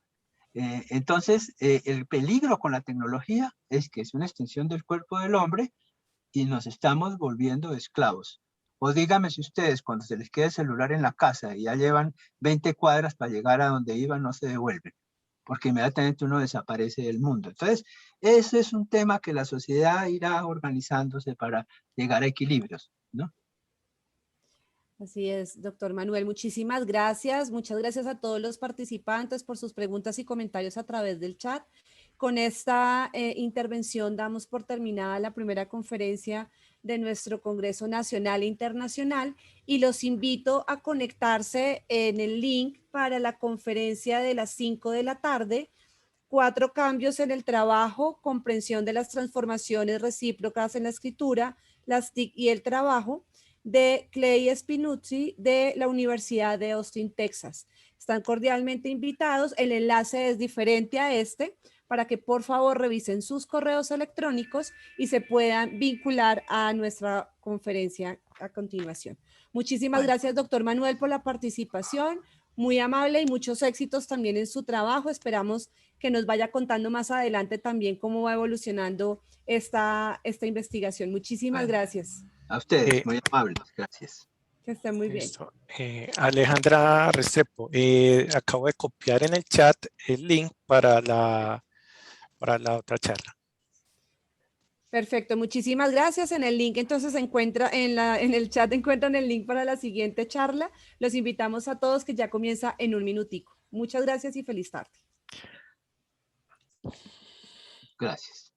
Entonces, el peligro con la tecnología es que es una extensión del cuerpo del hombre y nos estamos volviendo esclavos. O díganme si ustedes, cuando se les queda el celular en la casa y ya llevan 20 cuadras para llegar a donde iban, no se devuelven, porque inmediatamente uno desaparece del mundo. Entonces, ese es un tema que la sociedad irá organizándose para llegar a equilibrios, ¿no? Así es, doctor Manuel, muchísimas gracias. Muchas gracias a todos los participantes por sus preguntas y comentarios a través del chat. Con esta intervención damos por terminada la primera conferencia de nuestro Congreso Nacional e Internacional y los invito a conectarse en el link para la conferencia de las 5 de la tarde, 4 cambios en el trabajo, comprensión de las transformaciones recíprocas en la escritura, las TIC y el trabajo, de Clay Spinuzzi de la Universidad de Austin, Texas. Están cordialmente invitados. El enlace es diferente a este para que por favor revisen sus correos electrónicos y se puedan vincular a nuestra conferencia a continuación. Muchísimas gracias, doctor Manuel, por la participación. Muy amable y muchos éxitos también en su trabajo. Esperamos que nos vaya contando más adelante también cómo va evolucionando esta investigación. Muchísimas gracias. A ustedes, muy amables, gracias. Que estén muy bien. Alejandra Restrepo, acabo de copiar en el chat el link para la otra charla. Perfecto, muchísimas gracias. En el link entonces se encuentra, en el chat encuentran el link para la siguiente charla. Los invitamos a todos que ya comienza en un minutico. Muchas gracias y feliz tarde. Gracias.